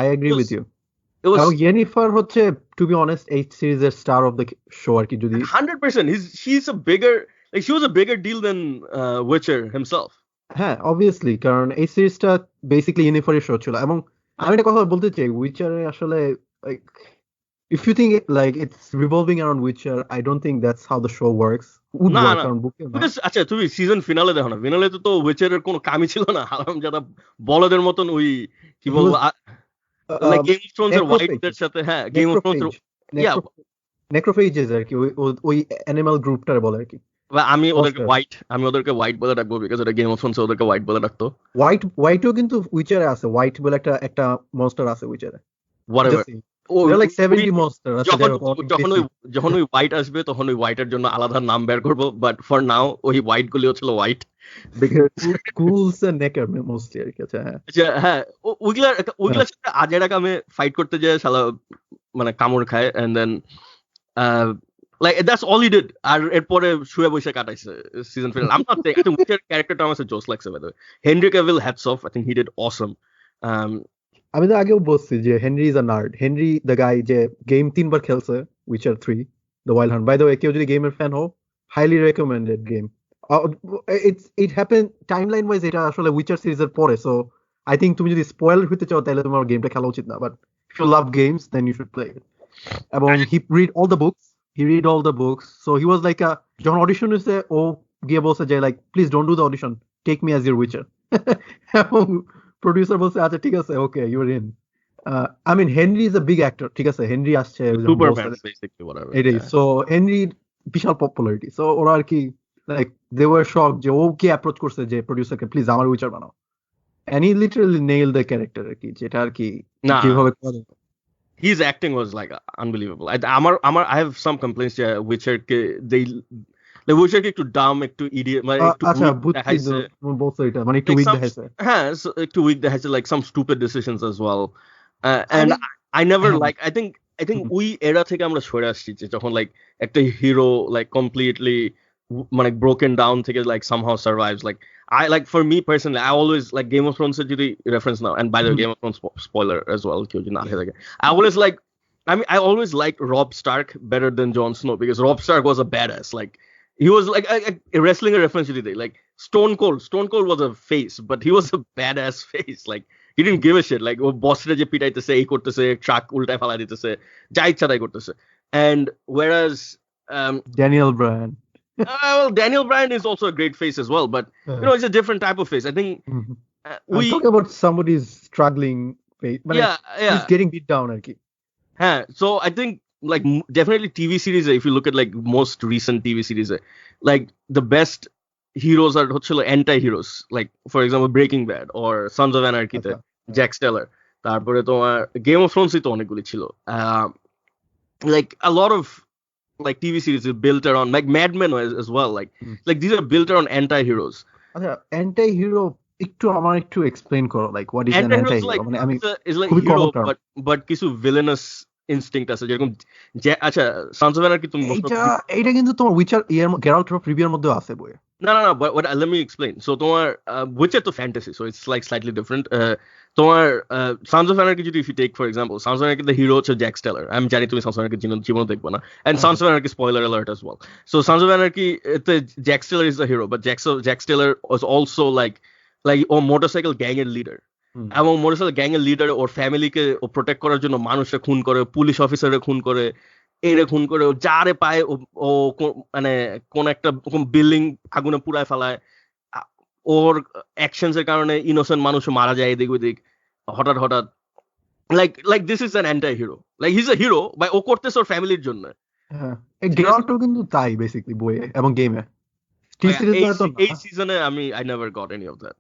I agree with you. Yennefer হচ্ছে to be honest এই সিরিজের star of the show আর কি যদি 100%. She's a bigger like she was a bigger deal than Witcher himself. হ্যাঁ obviously কারণ এই সিরিজটা বেসিক্যালি ইউনিফারের শো ছিল এবং আমি একটা কথা বলতে চাই উইচারে আসলে like if you think like it's revolving around Witcher I don't think that's how the show works. না because আচ্ছা তুমি সিজন ফিনালে দেখো না, ফিনালে তো উইচারের কোনো কামই ছিল না, হারামজাদা বলদের মতন ওই কি বলবো like Game of Thrones এর হোয়াইটদের সাথে হ্যাঁ Game of Thrones necrophages আর কি ওই অ্যানিমাল গ্রুপটার বলে আর কি। আমি ওদেরকে হোয়াইট বলে রাখবো বিকজ এটা গেম অফ থ্রোনস ওদেরকে হোয়াইট বলে রাখতো। হোয়াইটও কিন্তু উইচারে আছে, হোয়াইট বলে একটা মনস্টার আছে উইচারে। whatever like 70 monster আছে। যখন ওই হোয়াইট আসবে তখন ওই হোয়াইটের জন্য আলাদা নাম বের করব, বাট ফর নাও ওই হোয়াইট গুলো ছিল হোয়াইট বিকজ কুলস এন্ড নেকার মোস্টলি আর কি। হ্যাঁ ওইগুলা সাথে আজেরা কামে ফাইট করতে যায় শালা মানে কামড় খায় and then like that's all he did. আর এরপরে শুয়ে বসে কাটাইছে season finale. I'm not saying I think Witcher character আমার কাছে জোস লাগছে by the way. Henry Cavill hats off. I think he did awesome. আমি তো আগেও বলছি যে Henry is a nerd. Henry the guy যে গেম 3 বার খেলছে Witcher 3 the Wild Hunt. By the way কেউ যদি গেমের ফ্যান হও highly recommended game. It happen timeline wise এটা আসলে উইচার সিরিজের পরে, সো আই থিংক তুমি যদি স্পয়েল হতে চাও তাহলে তোমার গেমটা খেলা উচিত না, but if you love games then you should play it. এবং he read all the books, so he was like যখন অডিশন হয়েছে ও গিয়ে বলছে যে like please don't do the audition, take me as your Witcher. এবং producer বলছে আচ্ছা ঠিক আছে okay you are in. I mean Henry is a big actor, ঠিক আছে, হেনরি আসছে Superman basically whatever it is, so Henry বিশাল popularity, so ওরা আর কি লাইক they were shocked যে ও কি অ্যাপ্রোচ করছে যে প্রোডিউসারকে প্লিজ আমার উইচার বানাও, and he literally nailed the character আর কি, যেটা আর কি যেভাবে করে his acting was like unbelievable. I have some complaints Witcher they like Witcher একটু dumb একটু idiot মানে একটু আচ্ছা weak বুঝছি দেখাইছে বলছো এটা মানে একটু like উইক some দেখাইছে হ্যাঁ so একটু weak দেখাইছে like some stupid decisions as well and আমি I never হ্যাঁ like I think ওই era থেকে আমরা সরে আসছি যে যখন like একটা hero like completely মানে broken down থেকে like somehow survives like I like for me personally I always like Game of Thrones যদি reference now and by the way Game of Thrones spoiler as well কেউ যদি না দেখে থাকে I always like I always liked Robb Stark better than Jon Snow because Robb Stark was a badass like he was like a wrestling reference যদি দেই like Stone Cold was a face but he was a badass face like he didn't give a shit like ও বসরে যে পিটাইতেছে এই করতেছে truck উল্টায় ফালা দিতেছে যা ইচ্ছা তাই করতেছে and whereas Daniel Bryan well, Daniel Bryan is also a great face as well, but you know, it's a different type of face. I think I'm talking about somebody's struggling face but yeah, he's getting beat down আর কি so I think like definitely TV series if you look at like most recent TV series like the best heroes are হচ্ছে anti-heroes like for example Breaking Bad or Sons of Anarchy তে Jack Steller তারপরে তোমার Game of Thrones তো অনেকগুলি ছিল like a lot of like TV series is built around like Mad Men as well like these are built around anti-heroes আচ্ছা anti-hero একটু আমার একটু এক্সপ্লেইন করো like what is an anti-heroes anti-hero মানে আমি is like খুবই hero common term but কিছু villainous instinct আছে যেরকম আচ্ছা Sons of Anarchy তুমি এইটা কিন্তু তোমার উইচার গেরাল্ট অফ রিভিয়ার মধ্যে আছে বইয়ে No, but let me explain. So, তোমার Witcher to fantasy, so it's like slightly different. তোমার Sons of Anarchy, if you take for example, Sons of Anarchy, the hero is Jack Steller. I'm জানি তুমি Sons of Anarchy জীবনে দেখবে না. And Sons of Anarchy, spoiler alert as well. So, Sons of Anarchy, Jack Steller is the hero, but Jack Steller was also like a motorcycle gang leader. এবং motorcycle gang এর leader ওর ফ্যামিলিকে ও protect করার জন্য মানুষকে খুন করে police অফিসারে খুন করে এরে খুন করে যারে পায় ও মানে কোন একটা বিল্ডিং আগুনে পুড়ায় ফেলায় ওর অ্যাকশনস এর কারণে ইনোসেন্ট মানুষ মারা যায় এদিক ওদিক হঠাৎ like this is an anti hero like he is a hero by ও করতেছে ওর ফ্যামিলির জন্য হ্যাঁ এই গেরাল্টও কিন্তু তাই বেসিক্যালি বইয়ে এবং গেমে এই সিজনে I never got any of that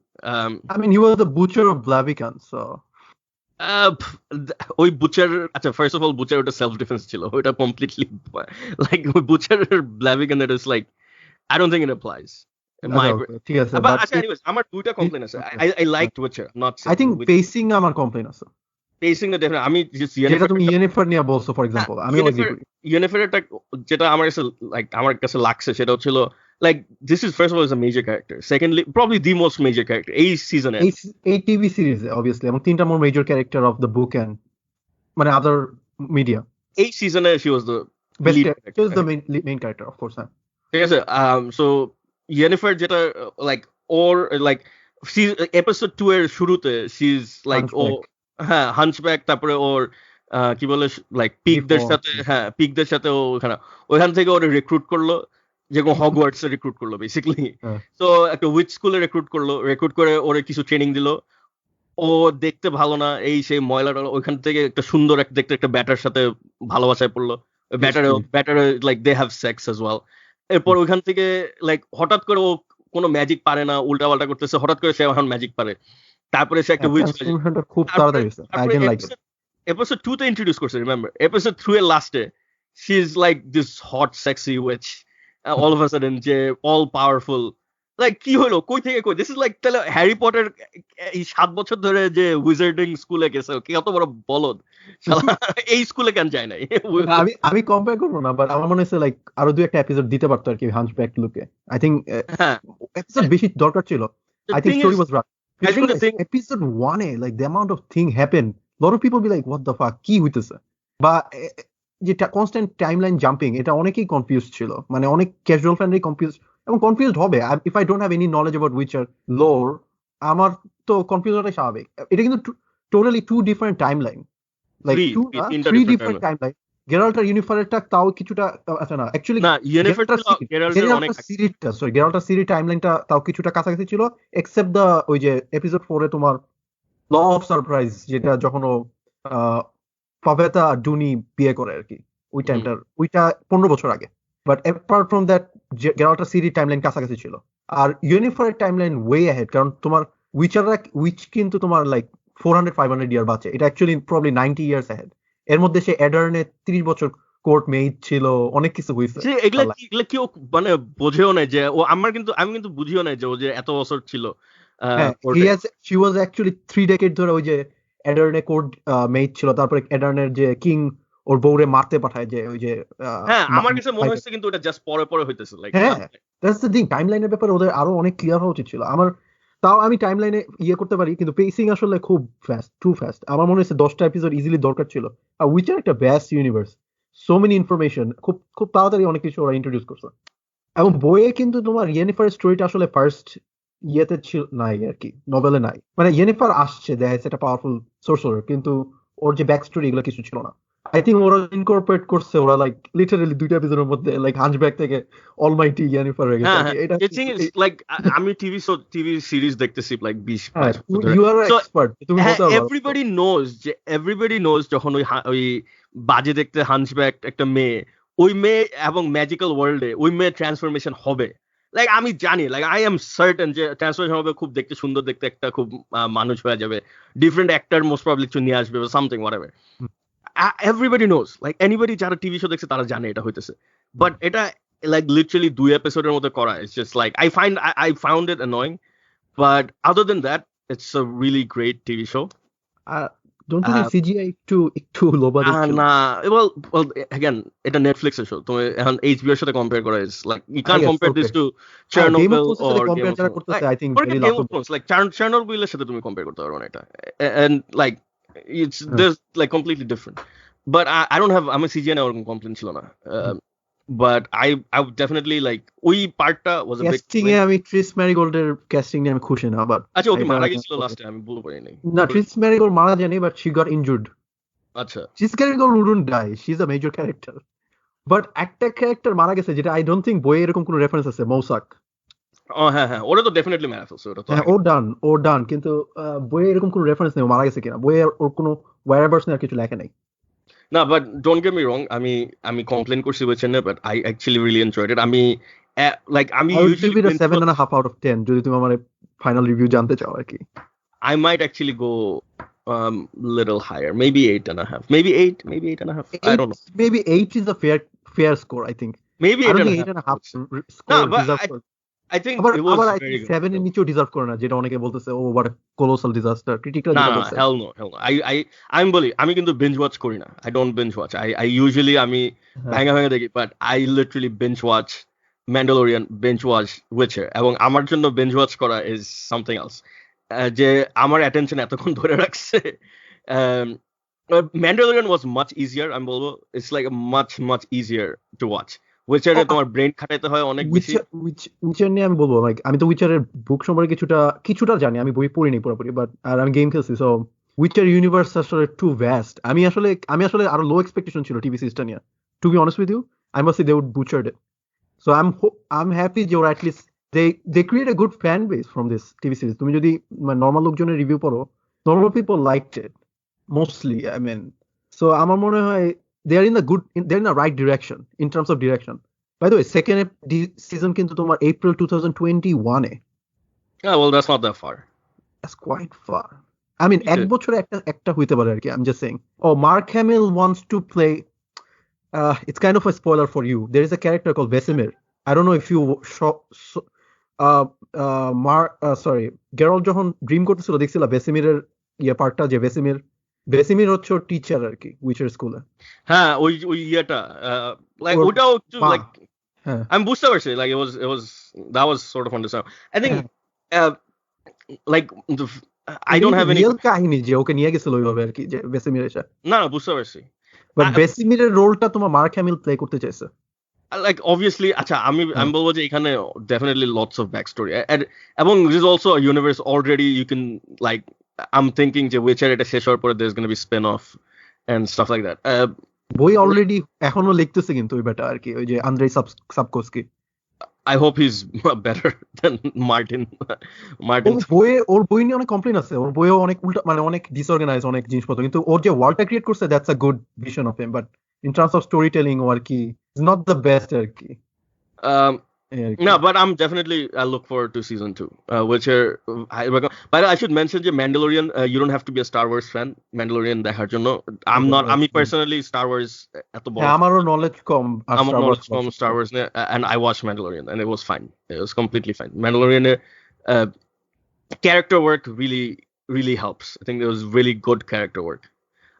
I mean he was the butcher of Blaviken so ওই বুচার আচ্ছা ফার্স্ট অফ অল বুচার ওটা সেলফ ডিফেন্স ছিল ওটা কমপ্লিটলি লাইক ওই butcher Blaviken that is like I don't think it applies ঠিক আছে but আচ্ছা anyways আমার দুইটা কমপ্লেইন আছে I liked butcher not I think pacing আমার কমপ্লেইন আছে পেসিং না ডেফিনেটলি আমি যেটা তুমি ইয়েনিফার নিয়ে বলছো ফর এক্সাম্পল আমি ইয়েনিফারটা যেটা আমার কাছে লাগছে সেটা হচ্ছিল like this is first of all is a major character secondly probably the most major character এই সিজনে এই টিভি সিরিজ obviously এবং তিনটা more major character of the book and মানে আদার মিডিয়া এই সিজনে she was the best lead character. She was the main character of course ঠিক আছে so Yennefer যেটা like or like she episode 2 এর শুরুতে she's like হ্যাঁ hunchback তারপরে ওর কি বলে লাইক পিকদের সাথে ওখান থেকে ওরে রিক্রুট করলো যেরকম হগওয়ার্টস এ রিক্রুট করলো বেসিক্যালি তো একটা উইচ স্কুলে রিক্রুট করে ওরে কিছু ট্রেনিং দিল ও দেখতে ভালো না এই সেই ময়লাটা ওইখান থেকে একটা সুন্দর দেখতে একটা ব্যাটার সাথে ভালোবাসায় পড়লো ব্যাটার like they have sex as well এরপর ওইখান থেকে লাইক হঠাৎ করে ও কোনো ম্যাজিক পারে না উল্টা পাল্টা করতেছে হঠাৎ করে সে এখন ম্যাজিক পারে তারপরে সে একটা উইচ খুব তাড়াতাড়ি I didn't like it episode 2 তে ইন্ট্রোডিউস করছে রিমেম্বার এপিসোড 3 এর লাস্টে she is like this hot sexy which all of a sudden যে all powerful like কি হলো কই থেকে কই this is like তাহলে হ্যারি পটার এই 7 বছর ধরে যে উইজার্ডিং স্কুলে গেছে কি কত বড় বলদ এই স্কুলে কেন যায় না আমি কম্পেয়ার করব না বাট আমার মনে হচ্ছে লাইক আরো দুই একটা এপিসোড দিতে পারতো আর কি হাঞ্চব্যাক লুকে আই থিংক এপিসোড বেশি দরকার ছিল I think story was right I think the thing episode 1 like the amount of thing happened a lot of people be like what the fuck কি হইতেছে বা যেটা কনস্ট্যান্ট টাইমলাইন জাম্পিং এটা অনেকেই confuse ছিল মানে অনেক ক্যাজুয়াল ফ্যানরাই কনফিউজড হবে if I don't have any knowledge about Witcher lore আমার তো কনফিউজ হওয়াটাই স্বাভাবিক এটা কিন্তু totally two different timeline like three different timeline Geralt আর ইউনিফারেরটা তাও কিছুটা আচ্ছা না অ্যাকচুয়ালি না ইউনিফারটা সিরিজটা সরি গেরাল্ট আর সিরিজ টাইমলাইনটা তাও কিছুটা কাছাকাছি ছিল এক্সেপ্ট দা ওই যে এপিসোড 4 এ তোমার ল অফ সারপ্রাইজ যেটা যখন ও পাভেতা ডুনি বিয়ে করে আর কি ওই টাইমটার ওইটা 15 বছর আগে বাট অ্যাপার্ট ফ্রম দ্যাট গেরাল্টার সিরিজ টাইমলাইন কাছাকাছি ছিল আর ইউনিফারের টাইমলাইন ওয়ে অ্যাহেড কারণ তোমার উইচ কিন্তু তোমার লাইক 400-500 ইয়ার বাঁচে এটা অ্যাকচুয়ালি প্রবলি 90 ইয়ার্স অ্যাহেড এর মধ্যে সে অ্যাডার্নে 30 বছর কোর্ট মেইড ছিল, অনেক কিছু হয়েছে। এগুলা কি ও মানে বোঝেও নাই যে ও আমি কিন্তু বুঝিও নাই যে ও যে এত বছর ছিল she was actually 3 decade ধরে ওই যে অ্যাডার্নে কোর্ট মেইড ছিল, তারপরে অ্যাডার্নের যে কিং ওর বউরে মারতে পাঠায় যে ওই যে আমার কাছে মনে হচ্ছে কিন্তু এটা জাস্ট পরে হইতেছে লাইক দ্যাটস দ্য থিং। টাইমলাইনের ব্যাপারে ওদের আরো অনেক ক্লিয়ার হওয়া উচিত ছিল। তাও আমি টাইমলাইনে করতে পারি, কিন্তু পেসিং আসলে খুব ফাস্ট, টু ফাস্ট। আমার মনে হচ্ছে 10টা এপিসোড ইজিলি দরকার ছিল। আর উইচার একটা best universe, so many information, খুব খুব তাড়াতাড়ি অনেক কিছু ওরা ইন্ট্রোডিউস করছে। এবং বইয়ে কিন্তু তোমার ইয়েনিফার স্টোরিটা আসলে ফার্স্ট ইয়েতে ছিল নাই আর কি, নভেলে নাই। মানে ইয়েনিফার আসছে, দেখা যাচ্ছে একটা পাওয়ারফুল সোর্সার, কিন্তু ওর যে ব্যাক স্টোরি এগুলো কিছু ছিল না। আই থিঙ্ক ওরা ইনকর্পোরেট করছে, ওরা লাইক লিটারালি 2টা এপিসোডের মধ্যে লাইক হাঞ্চব্যাক থেকে অলমাইটি ইয়েনিফার হয়ে গেছে। এটা লাইক আমি টিভি সিরিজ দেখতেছি লাইক 20 ইউ আর এক্সপার্ট, তুমি বলতে পারো। এভরিবডি নোজ যখন ওই বাজে দেখতে হাঞ্চব্যাক একটা মেয়ে, ওই মেয়ে এবং ম্যাজিক্যাল ওয়ার্ল্ডে ওই মেয়ে ট্রান্সফরমেশন হবে, লাইক আমি জানি, লাইক আই এম সার্টেন যে ট্রান্সফরমেশন হবে, খুব দেখতে সুন্দর দেখতে একটা খুব মানুষ হয়ে যাবে, ডিফারেন্ট অ্যাক্টর মোস্ট প্রবাবলি নিয়ে আসবে something whatever. Everybody knows, like anybody যারা টিভি শো দেখছে তারা জানে এটা হইতেছে। বাট এটা like literally 2 episodes মধ্যে করা, it's just like I found it annoying, but other than that it's a really great TV show. Don't you think CGI একটু low budget ছিল? well again এটা Netflix এর show, তুমি এখন HBO এর সাথে compare করা is like you can't compare this to Chernobyl or Game of Thrones. I think very like Chernobyl এর সাথে তুমি compare করতে পারো না এটা, and like it's there's like completely different. But I don't have, I'm a CGI ওরকম complaint ছিল না, but I would definitely like ওই পার্টটা was a big casting এ আমি ট্রিস ম্যারিগোল্ডের casting নিয়ে আমি খুশি না। বাট আচ্ছা ওকে মারা গেছিল লাস্টে, আমি বলতে পারি নাই। না, ট্রিস ম্যারিগোল্ড মারা যায়নি, বাট she got injured. আচ্ছা, trees Marigold wouldn't die, she's a major character. But একটা ক্যারেক্টার মারা গেছে যেটা I don't think বইয়ে এরকম কোনো রেফারেন্স আছে, মৌসাক। হ্যাঁ ওটা তো ডেফিনেটলি মেরে ফেলছে, ওটা তো ও ডান, কিন্তু বইয়ে এরকম কোনো রেফারেন্স নেই মারা গেছে কিনা। বইয়ে ওর কোনো ওয়্যারএভার্স নেই, আর কিছু লেখা নেই। না, বাট ডোন্ট গেট মি রং, আমি কমপ্লেন করছি বুঝছেন না, but I actually really enjoyed ইট। আমি usually 7.5 out of 10 যদি তুমি আমার ফাইনাল রিভিউ জানতে চাও আর কি। I might actually go little higher, maybe 8.5, maybe 8.5. I don't know, maybe 8 is a fair score. I think maybe 8.5 score. No, but I think it was very good. 7 এর নিচেও deserve করে না, যেটা অনেকে বলতেছে ও what a colossal disaster, ক্রিটিকরা যেটা বলছে। hell no আমি বলি, আমি কিন্তু binge watch করি না, I don't binge watch. I usually আমি ভাঙা দেখি, but I literally binge watch Mandalorian, binge watch Witcher, এবং আমার জন্য binge watch করা is something else. যে আমার অ্যাটেনশন এতক্ষণ ধরে রাখছে। Mandalorian was much easier, আমি বলবো it's like much easier to watch. উইচারে তোমার ব্রেন খাটাইতে হয় অনেক বেশি। উইচার নিয়ে আমি বলবো, লাইক আমি তো উইচারের বুক সম্পর্কে কিছুটা জানি, আমি বই পড়িনি পুরোপুরি, বাট আর আমি গেম খেলছি, সো উইচার ইউনিভার্স আসলে টু ভ্যাস্ট। আমি আসলে আরো লো এক্সপেকটেশন ছিল টিভি সিরিজটা নিয়ে, to be honest with you. I must say they would butchered it, so I am happy যে ওরা at least they create a good fan base from this TV series. তুমি যদি নরমাল লোকজনের review পড়ো, normal people liked it mostly, I mean, so আমার মনে হয় they're in the right direction in terms of direction. By the way, second season কিন্তু তোমার April 2021 A. Yeah, well that's not that far. That's quite far. I mean, এক বছরে একটা হইতে পারে আর কি, I'm just saying. Oh, Mark Hamill wants to play, it's kind of a spoiler for you. There is a character called Vesemir. I don't know if you Geralt যখন dream করতেছিল দেখছিল বেসিমিরের পার্টটা, যে বেসিমির হচ্ছে টিচার আর কি উইচার স্কুলে। হ্যাঁ, ওই ইয়েটা লাইক ওটাও একটু লাইক আমি বুঝতে পারছি, like it was that was sort of understand. I think like I don't have any real কাহিনী যে ওকে নিয়ে গেছিল ওইভাবে আর কি, যে বেসিমির এসে। না বুঝতে পারছি, বাট বেসিমিরের রোলটা তোমার মার্ক হ্যামিল প্লে করতে চাইছে। Like obviously আচ্ছা আমি বলবো যে এখানে definitely lots of backstory, এবং this is also a universe already you can like I'm thinking যে Witcher এটা শেষ হওয়ার পরে there's going to be spin off and stuff like that. বই অলরেডি এখনো লিখতেছে কিন্তু ওই বেটা আর কি, ওই যে Andrzej Sapkowski. I hope he's better than Martin. ওর বই নিয়ে অনেক কমপ্লেইন আছে, ওর বইও অনেক উল্টা, মানে অনেক ডিসঅর্গানাইজ অনেক জিনিসপত্র, কিন্তু ওর যে ওয়ার্ল্ডটা ক্রিয়েট করছে that's a good vision of him, but in terms of storytelling or ki is not the best আর কি। No, but I'm definitely I look forward to season 2, which are I recommend. But I should mention যে Mandalorian, you don't have to be a Star Wars fan. Mandalorian দেখার জন্য আমি personally Star Wars এত বড় আমারও knowledge কম আর আমার knowledge কম Star Wars নিয়ে, and I watched Mandalorian and it was fine. It was completely fine. Mandalorian character work really helps. I think there was really good character work.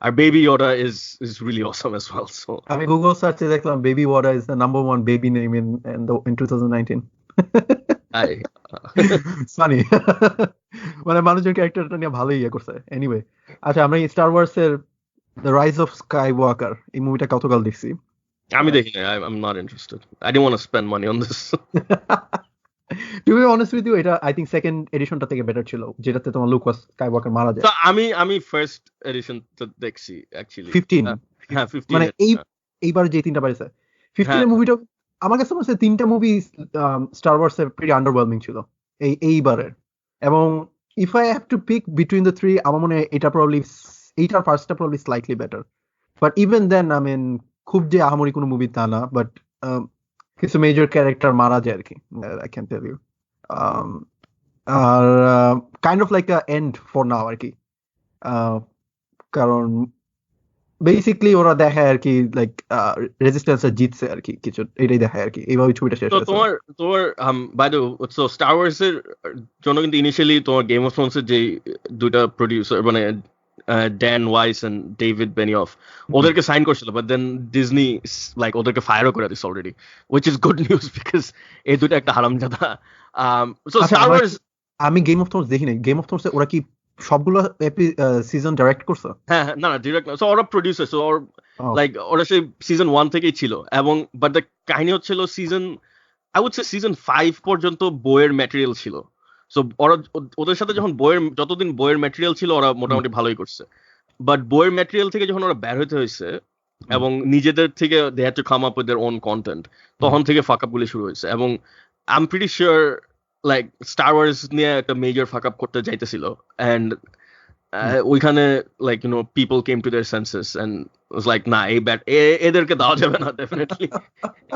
Our Baby Yoda is really awesome as well. So আমি Google সার্চে দেখলাম Baby Yoda is the number 1 baby name in 2019. Funny. মানে মানুষের ক্যারেক্টারটা নিয়ে ভালোই ইয়ে করছে। এনিওয়ে, আচ্ছা আমরা স্টার ওয়ার্স এর দ্য রাইজ অফ স্কাইওয়াকার এই মুভিটা কতকাল দেখছি? আমি দেখি না, I'm not interested. I didn't want to spend money on this. To be honest with you, এটা I think second editionটা থেকে বেটার ছিল, যেটাতে তোমার লুক স্কাইওয়াকার মারা যায়। তো আমি ফার্স্ট এডিশন তো দেখছি অ্যাকচুয়ালি 15 হ্যাঁ 15 মানে এইবার যে তিনটা পাইছে 15 এর মুভিটা আমার কাছে মনে হচ্ছে তিনটা মুভি স্টার ওয়ার্স এর প্রিটি আন্ডারওয়েলমিং ছিল এইবারের, এবং if I have to pick between the three আমার মনে হয় এইটার ফার্স্টটা probably slightly better, but even then I mean খুব যে আহামরি কোনো মুভি তা না, বাট কিছু মেজর ক্যারেক্টার মারা যায় আর কি, I can tell you, are kind of like a end for now আর কি, কারণ বেসিক্যালি ওরা দেখায় আর কি লাইক রেজিস্ট্যান্সটা জিতছে আর কি, কিছু এটাই দেখায় আর কি, এইভাবে ছবিটা শেষ হয়েছে। তোমার by the way, so Star Wars এর জন্য কিন্তু ইনিশিয়ালি তোমার গেম অফ থ্রোনস এর যে দুইটা প্রোডিউসার মানে ড্যান ওয়াইস এন্ড ডেভিড বেনিয়ফ ওদেরকে সাইন করছিল, বাট দেন ডিজনি লাইক ওদেরকে ফায়ারও করে দিছে already, which is good news because এই দুটো একটা হারামজাদা। সো স্টার ওয়ার্স আমি গেম অফ থ্রোনস দেখি নাই, গেম অফ থ্রোনস ওরা কি সবগুলো সিজন ডাইরেক্ট করছে? হ্যাঁ না ডিরেক্ট না, সো ওরা প্রোডিউসার, সো ওর লাইক ওরা সেই সিজন 1 থেকেই ছিল, এবং বাট দ্য কাহিনী হচ্ছিল season I would say season 5 পর্যন্ত বইয়ের ম্যাটেরিয়াল ছিল। সো ওরা ওদের সাথে যখন যতদিন বইয়ের ম্যাটেরিয়াল ছিল ওরা মোটামুটি ভালোই করছে, বাট বইয়ের ম্যাটেরিয়াল থেকে যখন ওরা বের হতে হয়েছে এবং নিজেদের থেকে they had to come up with their own content, তখন থেকে ফাক আপ গুলি শুরু হয়েছে, এবং I am pretty sure like Star Wars নিয়ে একটা মেজর ফাক আপ করতে যাইতেছিল, এন্ড ওইখানে like you know people came to their senses and was like না এই ব্যাট এদেরকে দেওয়া যাবে না ডেফিনেটলি,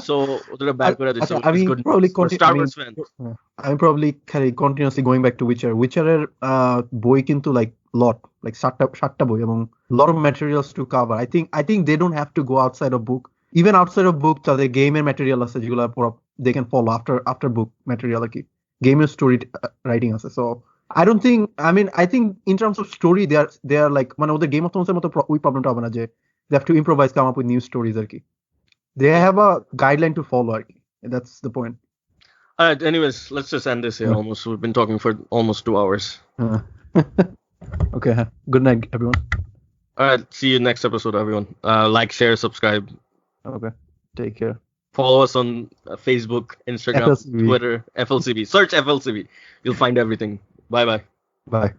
সো ওদের ব্যাট করে দিছে। আমি প্রবাবলি খালি কন্টিনিউয়াসলি গোইং ব্যাক টু উইচারের বই কিন্তু লাইক like 7টা বই এবং lot of materials to cover. I think they don't have to go outside of book. Even outside of book তাদের গেমের ম্যাটেরিয়াল আছে যেগুলো they can follow after book material আর কি, গেমের স্টোরি রাইটিং আছে। So I think in terms of story they are like মানে ওদের game of Thrones এর মতো ওই প্রবলেমটা হবে না যে they have to improvise, come up with new stories আর কি, they have a guideline to follow আর কি, that's the point. Alright, anyways, let's just end this here. We've been talking for almost 2 hours. Okay, good night everyone. Alright, see you next episode everyone. Like, share, subscribe. Okay, take care. Follow us on Facebook, Instagram, FLCB. Twitter, FLCB. Search FLCB. You'll find everything. Bye. Bye.